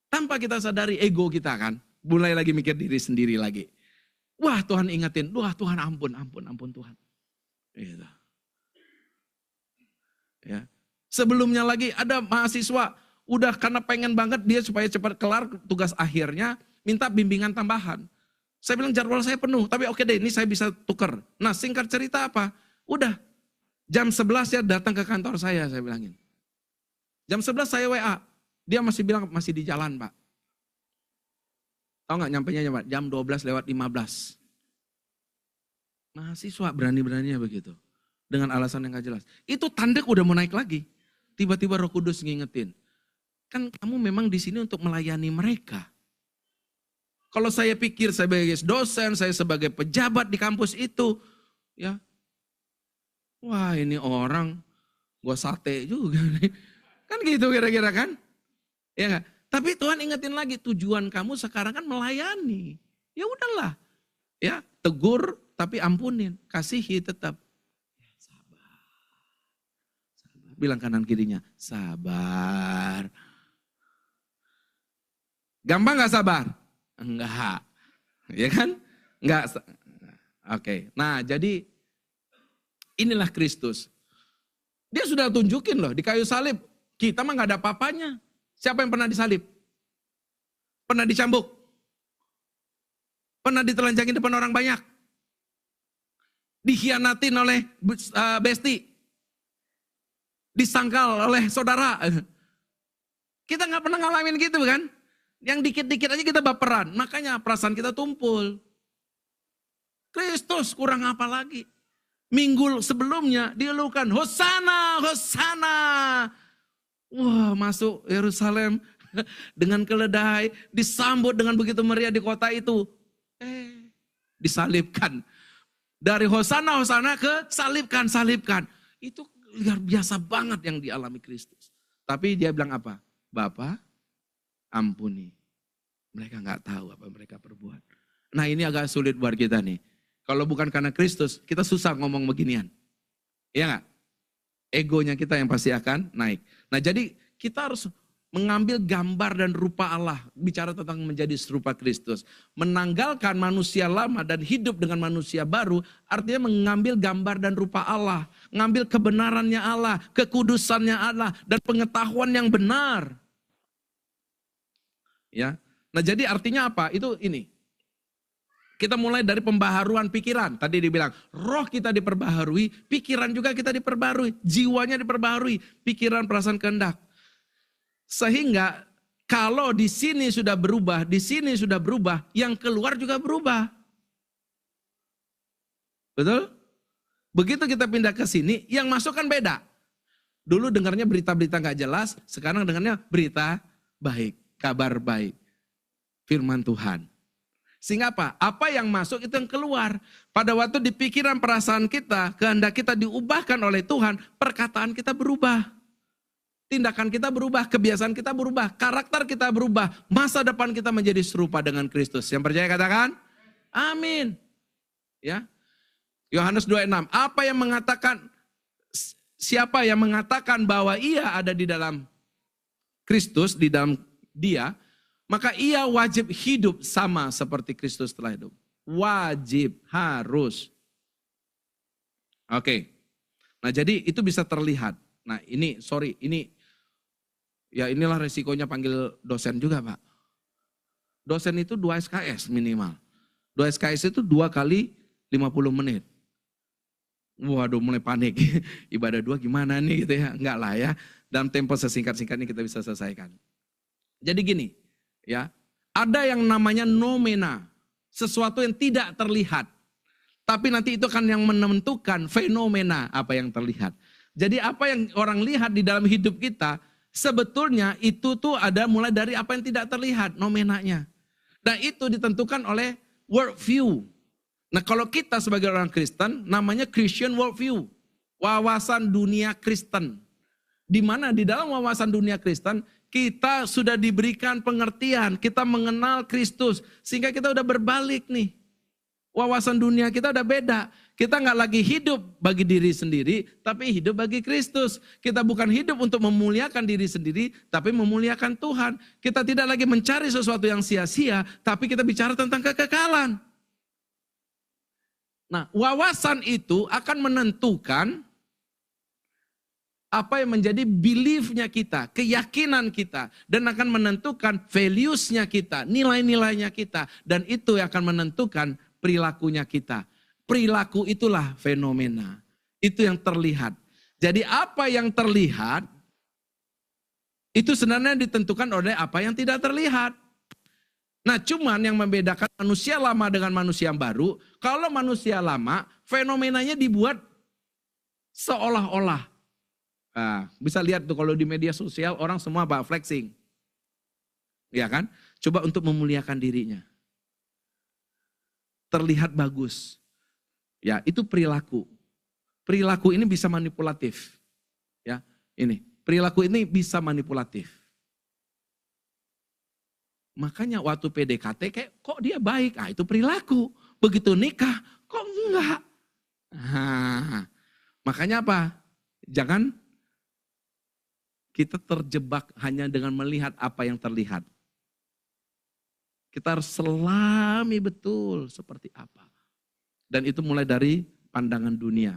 [SPEAKER 1] Tanpa kita sadari ego kita kan. Mulai lagi mikir diri sendiri lagi. Wah Tuhan ingetin, wah Tuhan ampun Tuhan. Gitu. Ya. Sebelumnya lagi ada mahasiswa, udah karena pengen banget dia supaya cepat kelar tugas akhirnya, minta bimbingan tambahan. Saya bilang jadwal saya penuh, tapi oke deh ini saya bisa tuker. Nah singkat cerita apa? Udah jam 11 ya datang ke kantor saya bilangin. Jam 11 saya WA, dia masih bilang masih di jalan Pak. Tahu gak nyampenya Pak? Jam 12:15. Mahasiswa berani-beraninya begitu. Dengan alasan yang gak jelas. Itu tanduk udah mau naik lagi. Tiba-tiba Roh Kudus ngingetin. Kan kamu memang di sini untuk melayani mereka. Kalau saya pikir sebagai dosen, saya sebagai pejabat di kampus itu. Ya, wah ini orang gua sate juga nih. Kan gitu kira-kira kan. Ya gak? Tapi Tuhan ingetin lagi tujuan kamu sekarang kan melayani. Ya udahlah. Ya, tegur tapi ampunin. Kasihi tetap. Bilang kanan kirinya, sabar. Gampang gak sabar? Enggak. Ya kan? Enggak. Oke. Nah jadi inilah Kristus. Dia sudah tunjukin loh di kayu salib. Kita mah gak ada apa-apanya. Siapa yang pernah disalib? Pernah dicambuk? Pernah ditelanjangin depan orang banyak? Dikhianatin oleh besti? Disangkal oleh saudara. Kita gak pernah ngalamin gitu kan. Yang dikit-dikit aja kita baperan. Makanya perasaan kita tumpul. Kristus kurang apa lagi. Minggu sebelumnya dielukan. Hosana, Hosana. Wah masuk Yerusalem dengan keledai. Disambut dengan begitu meriah di kota itu. Disalibkan. Dari Hosana, Hosana ke salibkan. Itu luar biasa banget yang dialami Kristus. Tapi dia bilang apa? Bapa, ampuni. Mereka nggak tahu apa mereka perbuat. Nah ini agak sulit buat kita nih. Kalau bukan karena Kristus, kita susah ngomong beginian. Iya nggak? Egonya kita yang pasti akan naik. Nah jadi kita harus mengambil gambar dan rupa Allah. Bicara tentang menjadi serupa Kristus. Menanggalkan manusia lama dan hidup dengan manusia baru. Artinya mengambil gambar dan rupa Allah. Mengambil kebenarannya Allah. Kekudusannya Allah. Dan pengetahuan yang benar. Ya. Nah jadi artinya apa? Itu ini. Kita mulai dari pembaharuan pikiran. Tadi dibilang roh kita diperbaharui. Pikiran juga kita diperbaharui. Jiwanya diperbaharui. Pikiran, perasaan, kehendak. Sehingga kalau di sini sudah berubah, di sini sudah berubah, yang keluar juga berubah. Betul? Begitu kita pindah ke sini, yang masuk kan beda. Dulu dengarnya berita-berita gak jelas, sekarang dengarnya berita baik, kabar baik. Firman Tuhan. Sehingga apa? Apa yang masuk itu yang keluar. Pada waktu di pikiran perasaan kita, kehendak kita diubahkan oleh Tuhan, perkataan kita berubah. Tindakan kita berubah, kebiasaan kita berubah, karakter kita berubah, masa depan kita menjadi serupa dengan Kristus. Yang percaya katakan, amin. Ya. Yohanes 2:6, siapa yang mengatakan bahwa ia ada di dalam Kristus, di dalam dia, maka ia wajib hidup sama seperti Kristus telah hidup. Wajib, harus. Oke. Nah jadi itu bisa terlihat. Nah ini inilah resikonya panggil dosen juga Pak. Dosen itu 2 SKS minimal. 2 SKS itu 2 kali 50 menit. Waduh mulai panik. Ibadah 2 gimana nih gitu ya. Enggak lah ya. Dalam tempo sesingkat-singkatnya kita bisa selesaikan. Jadi gini. Ya, ada yang namanya nomena, sesuatu yang tidak terlihat. Tapi nanti itu kan yang menentukan fenomena apa yang terlihat. Jadi apa yang orang lihat di dalam hidup kita, sebetulnya itu tuh ada mulai dari apa yang tidak terlihat, nomenanya. Dan itu ditentukan oleh worldview. Nah kalau kita sebagai orang Kristen, namanya Christian worldview. Wawasan dunia Kristen. Di mana di dalam wawasan dunia Kristen, kita sudah diberikan pengertian, kita mengenal Kristus, sehingga kita udah berbalik nih. Wawasan dunia kita udah beda. Kita nggak lagi hidup bagi diri sendiri, tapi hidup bagi Kristus. Kita bukan hidup untuk memuliakan diri sendiri, tapi memuliakan Tuhan. Kita tidak lagi mencari sesuatu yang sia-sia, tapi kita bicara tentang kekekalan. Nah, wawasan itu akan menentukan apa yang menjadi belief-nya kita, keyakinan kita. Dan akan menentukan values-nya kita, nilai-nilainya kita. Dan itu yang akan menentukan perilakunya kita. Perilaku itulah fenomena. Itu yang terlihat. Jadi apa yang terlihat, itu sebenarnya ditentukan oleh apa yang tidak terlihat. Nah cuman yang membedakan manusia lama dengan manusia yang baru, kalau manusia lama, fenomenanya dibuat seolah-olah. Nah, bisa lihat tuh kalau di media sosial orang semua flexing. Ya kan? Coba untuk memuliakan dirinya. Terlihat bagus. Ya, itu perilaku. Perilaku ini bisa manipulatif. Ya, ini. Perilaku ini bisa manipulatif. Makanya waktu PDKT kok dia baik? Ah, itu perilaku. Begitu nikah, kok enggak? Nah, makanya apa? Jangan kita terjebak hanya dengan melihat apa yang terlihat. Kita harus selami betul seperti apa. Dan itu mulai dari pandangan dunia.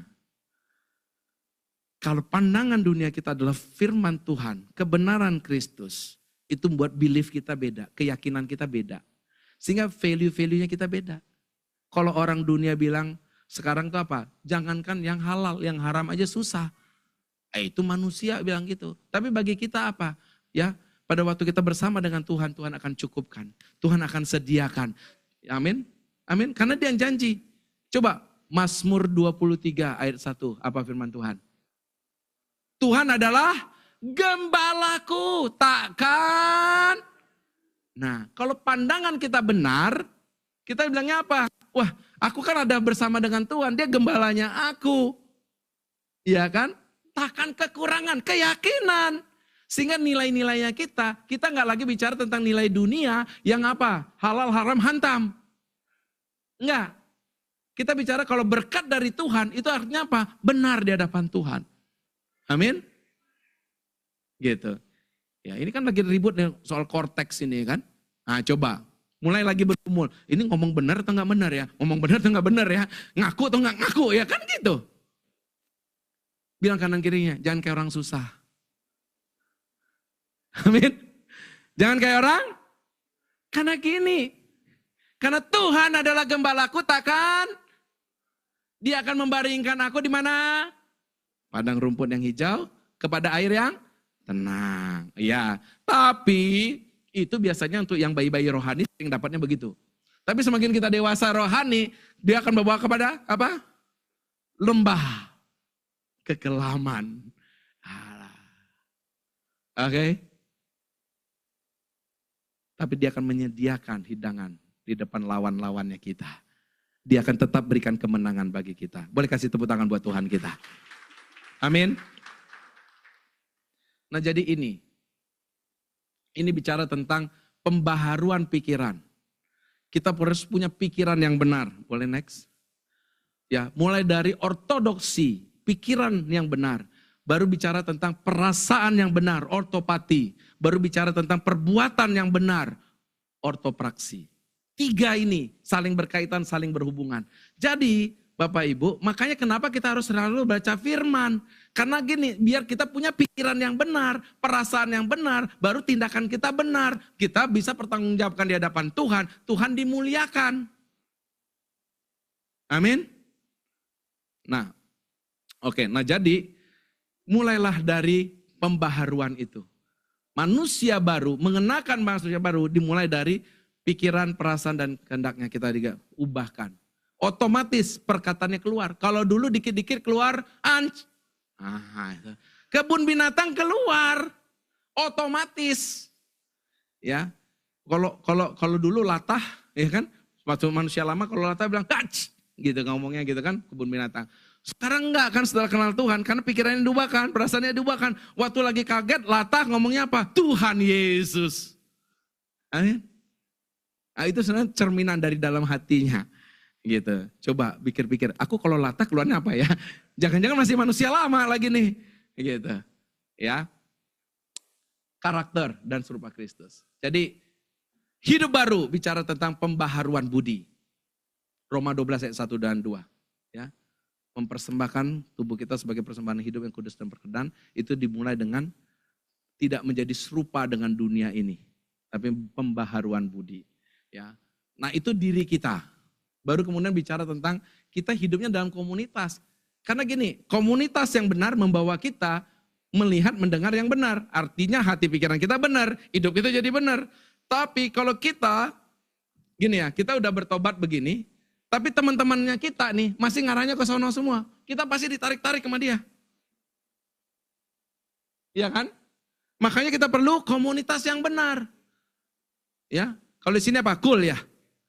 [SPEAKER 1] Kalau pandangan dunia kita adalah firman Tuhan, kebenaran Kristus, itu membuat belief kita beda, keyakinan kita beda. Sehingga value-value-nya kita beda. Kalau orang dunia bilang, sekarang tuh apa? Jangankan yang halal, yang haram aja susah. Itu manusia bilang gitu. Tapi bagi kita apa? Ya, pada waktu kita bersama dengan Tuhan, Tuhan akan cukupkan. Tuhan akan sediakan. Amin. Amin. Karena dia yang janji. Coba Mazmur 23 ayat 1. Apa firman Tuhan? Tuhan adalah gembalaku, takkan. Nah, kalau pandangan kita benar, kita bilangnya apa? Wah, aku kan ada bersama dengan Tuhan, dia gembalanya aku. Iya kan? Takkan kekurangan, keyakinan. Sehingga nilai-nilainya kita nggak lagi bicara tentang nilai dunia yang apa? Halal, haram, hantam. Enggak. Kita bicara kalau berkat dari Tuhan, itu artinya apa? Benar di hadapan Tuhan. Amin. Gitu. Ya ini kan lagi ribut soal korteks ini kan. Nah coba, mulai lagi bergumul. Ini ngomong benar atau nggak benar ya? Ngomong benar atau nggak benar ya? Ngaku atau nggak ngaku ya kan gitu. Bilang kanan kirinya, jangan kayak orang susah. Amin. Jangan kayak orang, karena gini. Karena Tuhan adalah gembalaku, takkan dia akan membaringkan aku di mana? Padang rumput yang hijau, kepada air yang tenang. Ya, tapi itu biasanya untuk yang bayi-bayi rohani yang dapatnya begitu. Tapi semakin kita dewasa rohani, dia akan membawa kepada apa? Lembah. Kekelaman. Oke. Tapi dia akan menyediakan hidangan di depan lawan-lawannya kita. Dia akan tetap berikan kemenangan bagi kita. Boleh kasih tepuk tangan buat Tuhan kita. Amin. Nah jadi ini bicara tentang pembaharuan pikiran. Kita harus punya pikiran yang benar. Boleh next? Ya, mulai dari ortodoksi, pikiran yang benar. Baru bicara tentang perasaan yang benar, ortopati. Baru bicara tentang perbuatan yang benar, ortopraksi. 3 ini saling berkaitan, saling berhubungan. Jadi Bapak Ibu, makanya kenapa kita harus selalu baca firman. Karena gini, biar kita punya pikiran yang benar, perasaan yang benar, baru tindakan kita benar. Kita bisa pertanggungjawabkan di hadapan Tuhan, Tuhan dimuliakan. Amin. Nah, oke. Nah jadi mulailah dari pembaharuan itu. Manusia baru, mengenakan manusia baru dimulai dari pikiran, perasaan, dan kehendaknya kita ubahkan. Otomatis perkataannya keluar. Kalau dulu dikit-dikit keluar, kebun binatang keluar, otomatis. Ya, kalau dulu latah, ya kan, waktu manusia lama kalau latah bilang, gitu ngomongnya gitu kan, kebun binatang. Sekarang enggak kan setelah kenal Tuhan, karena pikirannya diubahkan, perasaannya diubahkan. Waktu lagi kaget, latah ngomongnya apa? Tuhan Yesus. Amin. Nah, itu sebenarnya cerminan dari dalam hatinya. Gitu. Coba pikir-pikir, aku kalau latah keluarnya apa ya? Jangan-jangan masih manusia lama lagi nih. Gitu. Ya. Karakter dan serupa Kristus. Jadi hidup baru bicara tentang pembaharuan budi. Roma 12 ayat 1 dan 2. Ya. Mempersembahkan tubuh kita sebagai persembahan hidup yang kudus dan berkenan. Itu dimulai dengan tidak menjadi serupa dengan dunia ini. Tapi pembaharuan budi. Ya. Nah itu diri kita. Baru kemudian bicara tentang kita hidupnya dalam komunitas. Karena gini, komunitas yang benar membawa kita melihat, mendengar yang benar. Artinya hati pikiran kita benar, hidup kita jadi benar. Tapi kalau kita, gini ya, kita udah bertobat begini, tapi teman-temannya kita nih masih ngarahnya ke sono semua. Kita pasti ditarik-tarik sama dia. Iya kan? Makanya kita perlu komunitas yang benar. Ya, kalau di sini apa? Cool ya.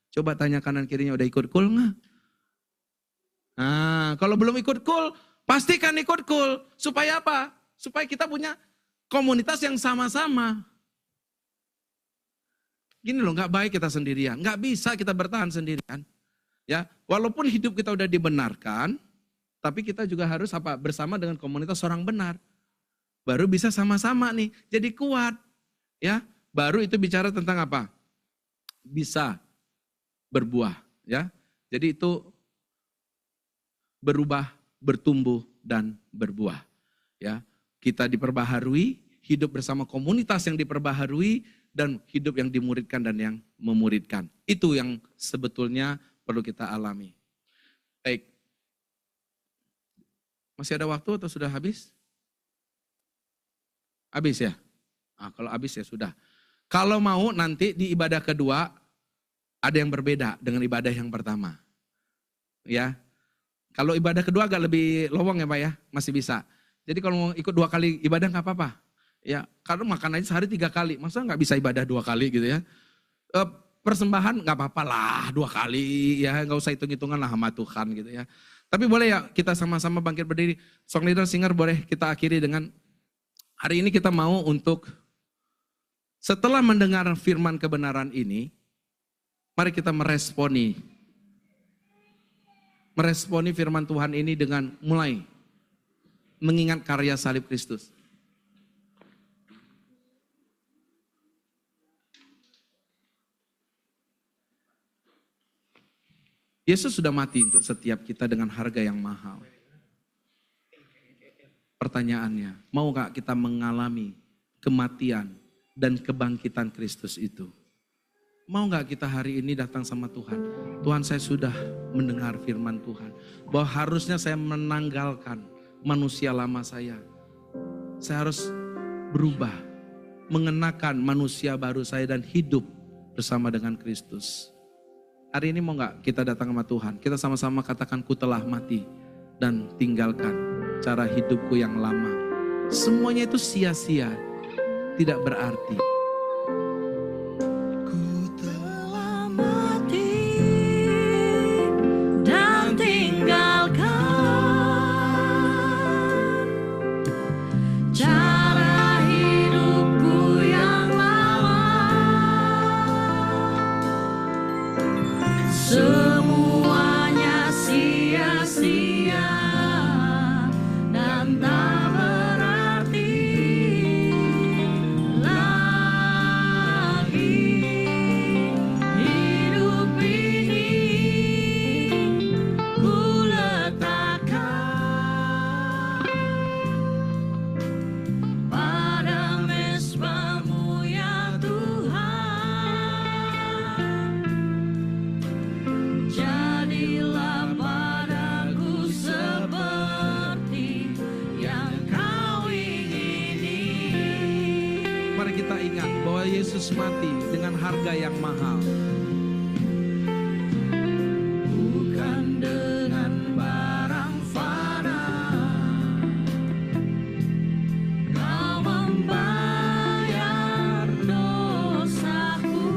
[SPEAKER 1] Coba tanya kanan kirinya, udah ikut cool nggak? Nah, kalau belum ikut cool, pastikan ikut cool. Supaya apa? Supaya kita punya komunitas yang sama-sama. Gini loh, nggak baik kita sendirian. Nggak bisa kita bertahan sendirian. Ya, walaupun hidup kita udah dibenarkan, tapi kita juga harus apa? Bersama dengan komunitas orang benar. Baru bisa sama-sama nih, jadi kuat. Ya, baru itu bicara tentang apa? Bisa berbuah, ya. Jadi itu berubah, bertumbuh dan berbuah, ya. Kita diperbaharui, hidup bersama komunitas yang diperbaharui dan hidup yang dimuridkan dan yang memuridkan. Itu yang sebetulnya perlu kita alami. Baik. Masih ada waktu atau sudah habis? Habis ya? Nah, kalau habis ya sudah. Kalau mau nanti di ibadah kedua ada yang berbeda dengan ibadah yang pertama. Ya. Kalau ibadah kedua agak lebih lowong ya Pak ya, masih bisa. Jadi kalau mau ikut 2 kali ibadah nggak apa-apa. Ya, karena makan aja sehari 3 kali, masa nggak bisa ibadah 2 kali gitu ya. Persembahan nggak apa-apa lah 2 kali ya, nggak usah hitung-hitungan lah sama Tuhan gitu ya. Tapi boleh ya kita sama-sama bangkit berdiri. Song leader singer boleh kita akhiri dengan hari ini kita mau untuk setelah mendengar firman kebenaran ini, mari kita meresponi firman Tuhan ini dengan mulai mengingat karya salib Kristus. Yesus sudah mati untuk setiap kita dengan harga yang mahal. Pertanyaannya, mau gak kita mengalami kematian dan kebangkitan Kristus itu? Mau gak kita hari ini datang sama Tuhan? Tuhan, saya sudah mendengar firman Tuhan. Bahwa harusnya saya menanggalkan manusia lama saya. Saya harus berubah. Mengenakan manusia baru saya dan hidup bersama dengan Kristus. Hari ini mau gak kita datang sama Tuhan? Kita sama-sama katakan, ku telah mati dan tinggalkan cara hidupku yang lama. Semuanya itu sia-sia, tidak berarti.
[SPEAKER 2] Ku telah mati
[SPEAKER 1] tebus mati dengan harga yang mahal. Bukan dengan barang fana Kau membayar dosaku,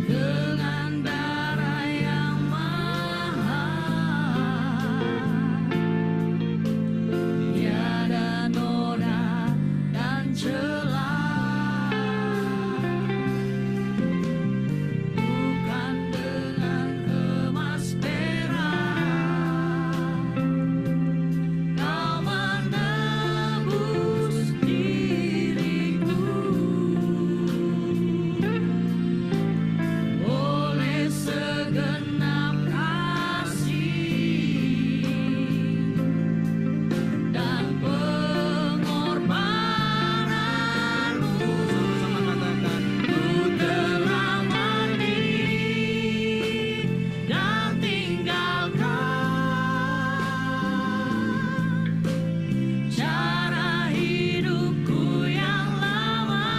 [SPEAKER 1] dengan darah yang mahal. Tiada noda dan celah, bukan dengan emas perak Kau menebus diriku. Oleh segenap kasih dan pengorbananmu, sama katakan, ku telah mati dan tinggalkan cara hidupku yang lama.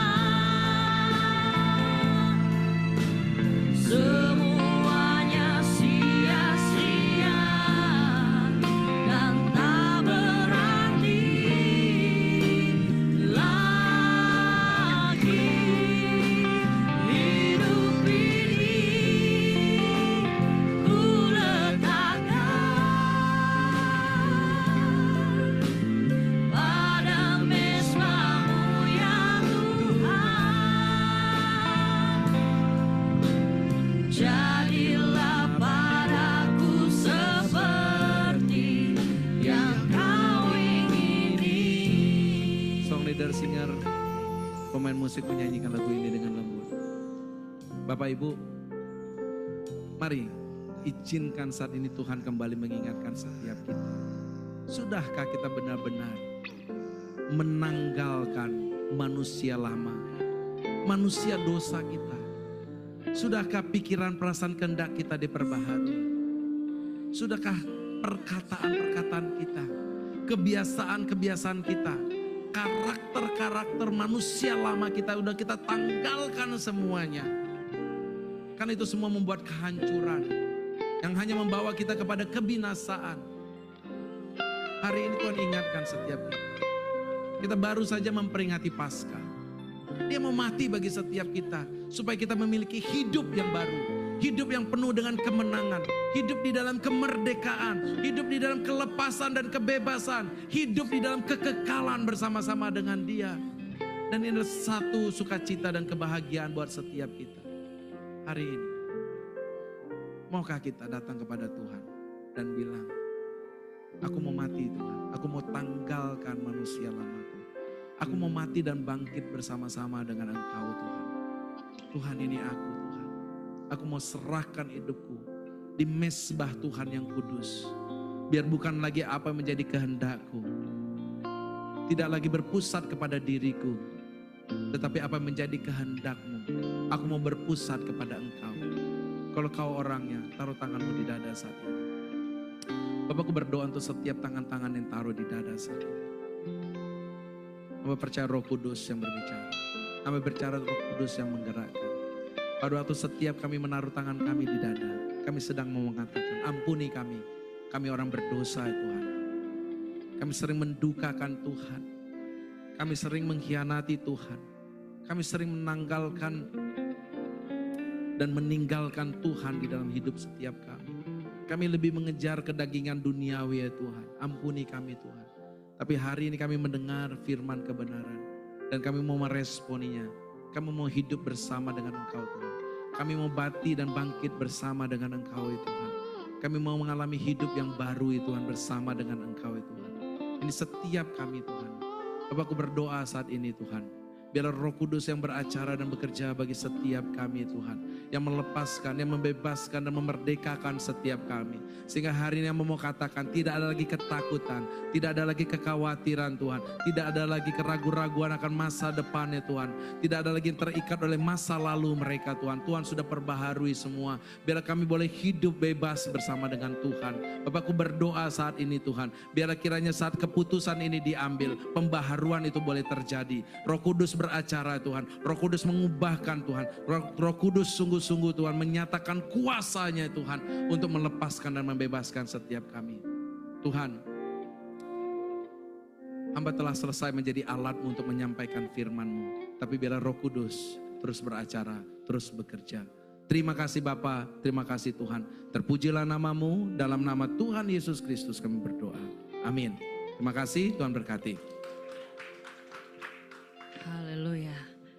[SPEAKER 1] Semuanya sia-sia dan tak berarti lagi. Hidup ini ku letakkan pada mesbah-Mu ya Tuhan. Jadilah padaku seperti yang Kau ingini. Song leader, singer, pemain musik menyanyikan lagu ini dengan lembut. Bapak Ibu, mari izinkan saat ini Tuhan kembali mengingatkan setiap kita. Sudahkah kita benar-benar menanggalkan manusia lama, manusia dosa kita? Sudahkah pikiran, perasaan, kehendak kita diperbaharui? Sudahkah perkataan-perkataan kita, kebiasaan-kebiasaan kita, karakter-karakter manusia lama kita udah kita tanggalkan semuanya? Karena itu semua membuat kehancuran yang hanya membawa kita kepada kebinasaan. Hari ini Tuhan ingatkan setiap kita. Kita baru saja memperingati Paskah. Dia mau mati bagi setiap kita supaya kita memiliki hidup yang baru, hidup yang penuh dengan kemenangan, hidup di dalam kemerdekaan, hidup di dalam kelepasan dan kebebasan, hidup di dalam kekekalan bersama-sama dengan Dia. Dan ini adalah satu sukacita dan kebahagiaan buat setiap kita. Hari ini, maukah kita datang kepada Tuhan dan bilang, aku mau mati Tuhan, aku mau tanggalkan manusia lamaku. Aku mau mati dan bangkit bersama-sama dengan Engkau Tuhan. Tuhan, ini aku Tuhan. Aku mau serahkan hidupku di mesbah Tuhan yang kudus. Biar bukan lagi apa yang menjadi kehendakku. Tidak lagi berpusat kepada diriku. Tetapi apa yang menjadi kehendak-Mu. Aku mau berpusat kepada Engkau. Kalau Kau orangnya, taruh tanganmu di dada saat ini. Bapakku berdoa untuk setiap tangan-tangan yang taruh di dada saat ini. Hamba percaya Roh Kudus yang berbicara. Hamba berbicara Roh Kudus yang menggerakkan. Pada waktu setiap kami menaruh tangan kami di dada, kami sedang mau mengatakan, ampuni kami. Kami orang berdosa ya Tuhan. Kami sering mendukakan Tuhan. Kami sering mengkhianati Tuhan. Kami sering menanggalkan dan meninggalkan Tuhan di dalam hidup setiap kami. Kami lebih mengejar kedagingan duniawi ya Tuhan. Ampuni kami Tuhan. Tapi hari ini kami mendengar firman kebenaran. Dan kami mau meresponinya. Kami mau hidup bersama dengan Engkau Tuhan. Kami mau bati dan bangkit bersama dengan Engkau ya Tuhan. Kami mau mengalami hidup yang baru ya Tuhan bersama dengan Engkau ya Tuhan. Ini setiap kami Tuhan. Bapakku berdoa saat ini Tuhan. Biarlah Roh Kudus yang beracara dan bekerja bagi setiap kami Tuhan. Yang melepaskan, yang membebaskan dan memerdekakan setiap kami. Sehingga hari ini yang mau katakan tidak ada lagi ketakutan. Tidak ada lagi kekhawatiran Tuhan. Tidak ada lagi keraguan-raguan akan masa depannya Tuhan. Tidak ada lagi yang terikat oleh masa lalu mereka Tuhan. Tuhan sudah perbaharui semua. Biarlah kami boleh hidup bebas bersama dengan Tuhan. Bapakku berdoa saat ini Tuhan. Biarlah kiranya saat keputusan ini diambil. Pembaharuan itu boleh terjadi. Roh Kudus beracara Tuhan. Roh Kudus mengubahkan Tuhan. Roh Kudus sungguh-sungguh Tuhan menyatakan kuasanya Tuhan untuk melepaskan dan membebaskan setiap kami. Tuhan, hamba telah selesai menjadi alatmu untuk menyampaikan firman-Mu. Tapi biarlah Roh Kudus terus beracara, terus bekerja. Terima kasih Bapa, terima kasih Tuhan. Terpujilah nama-Mu, dalam nama Tuhan Yesus Kristus kami berdoa. Amin. Terima kasih, Tuhan berkati.
[SPEAKER 2] Haleluya.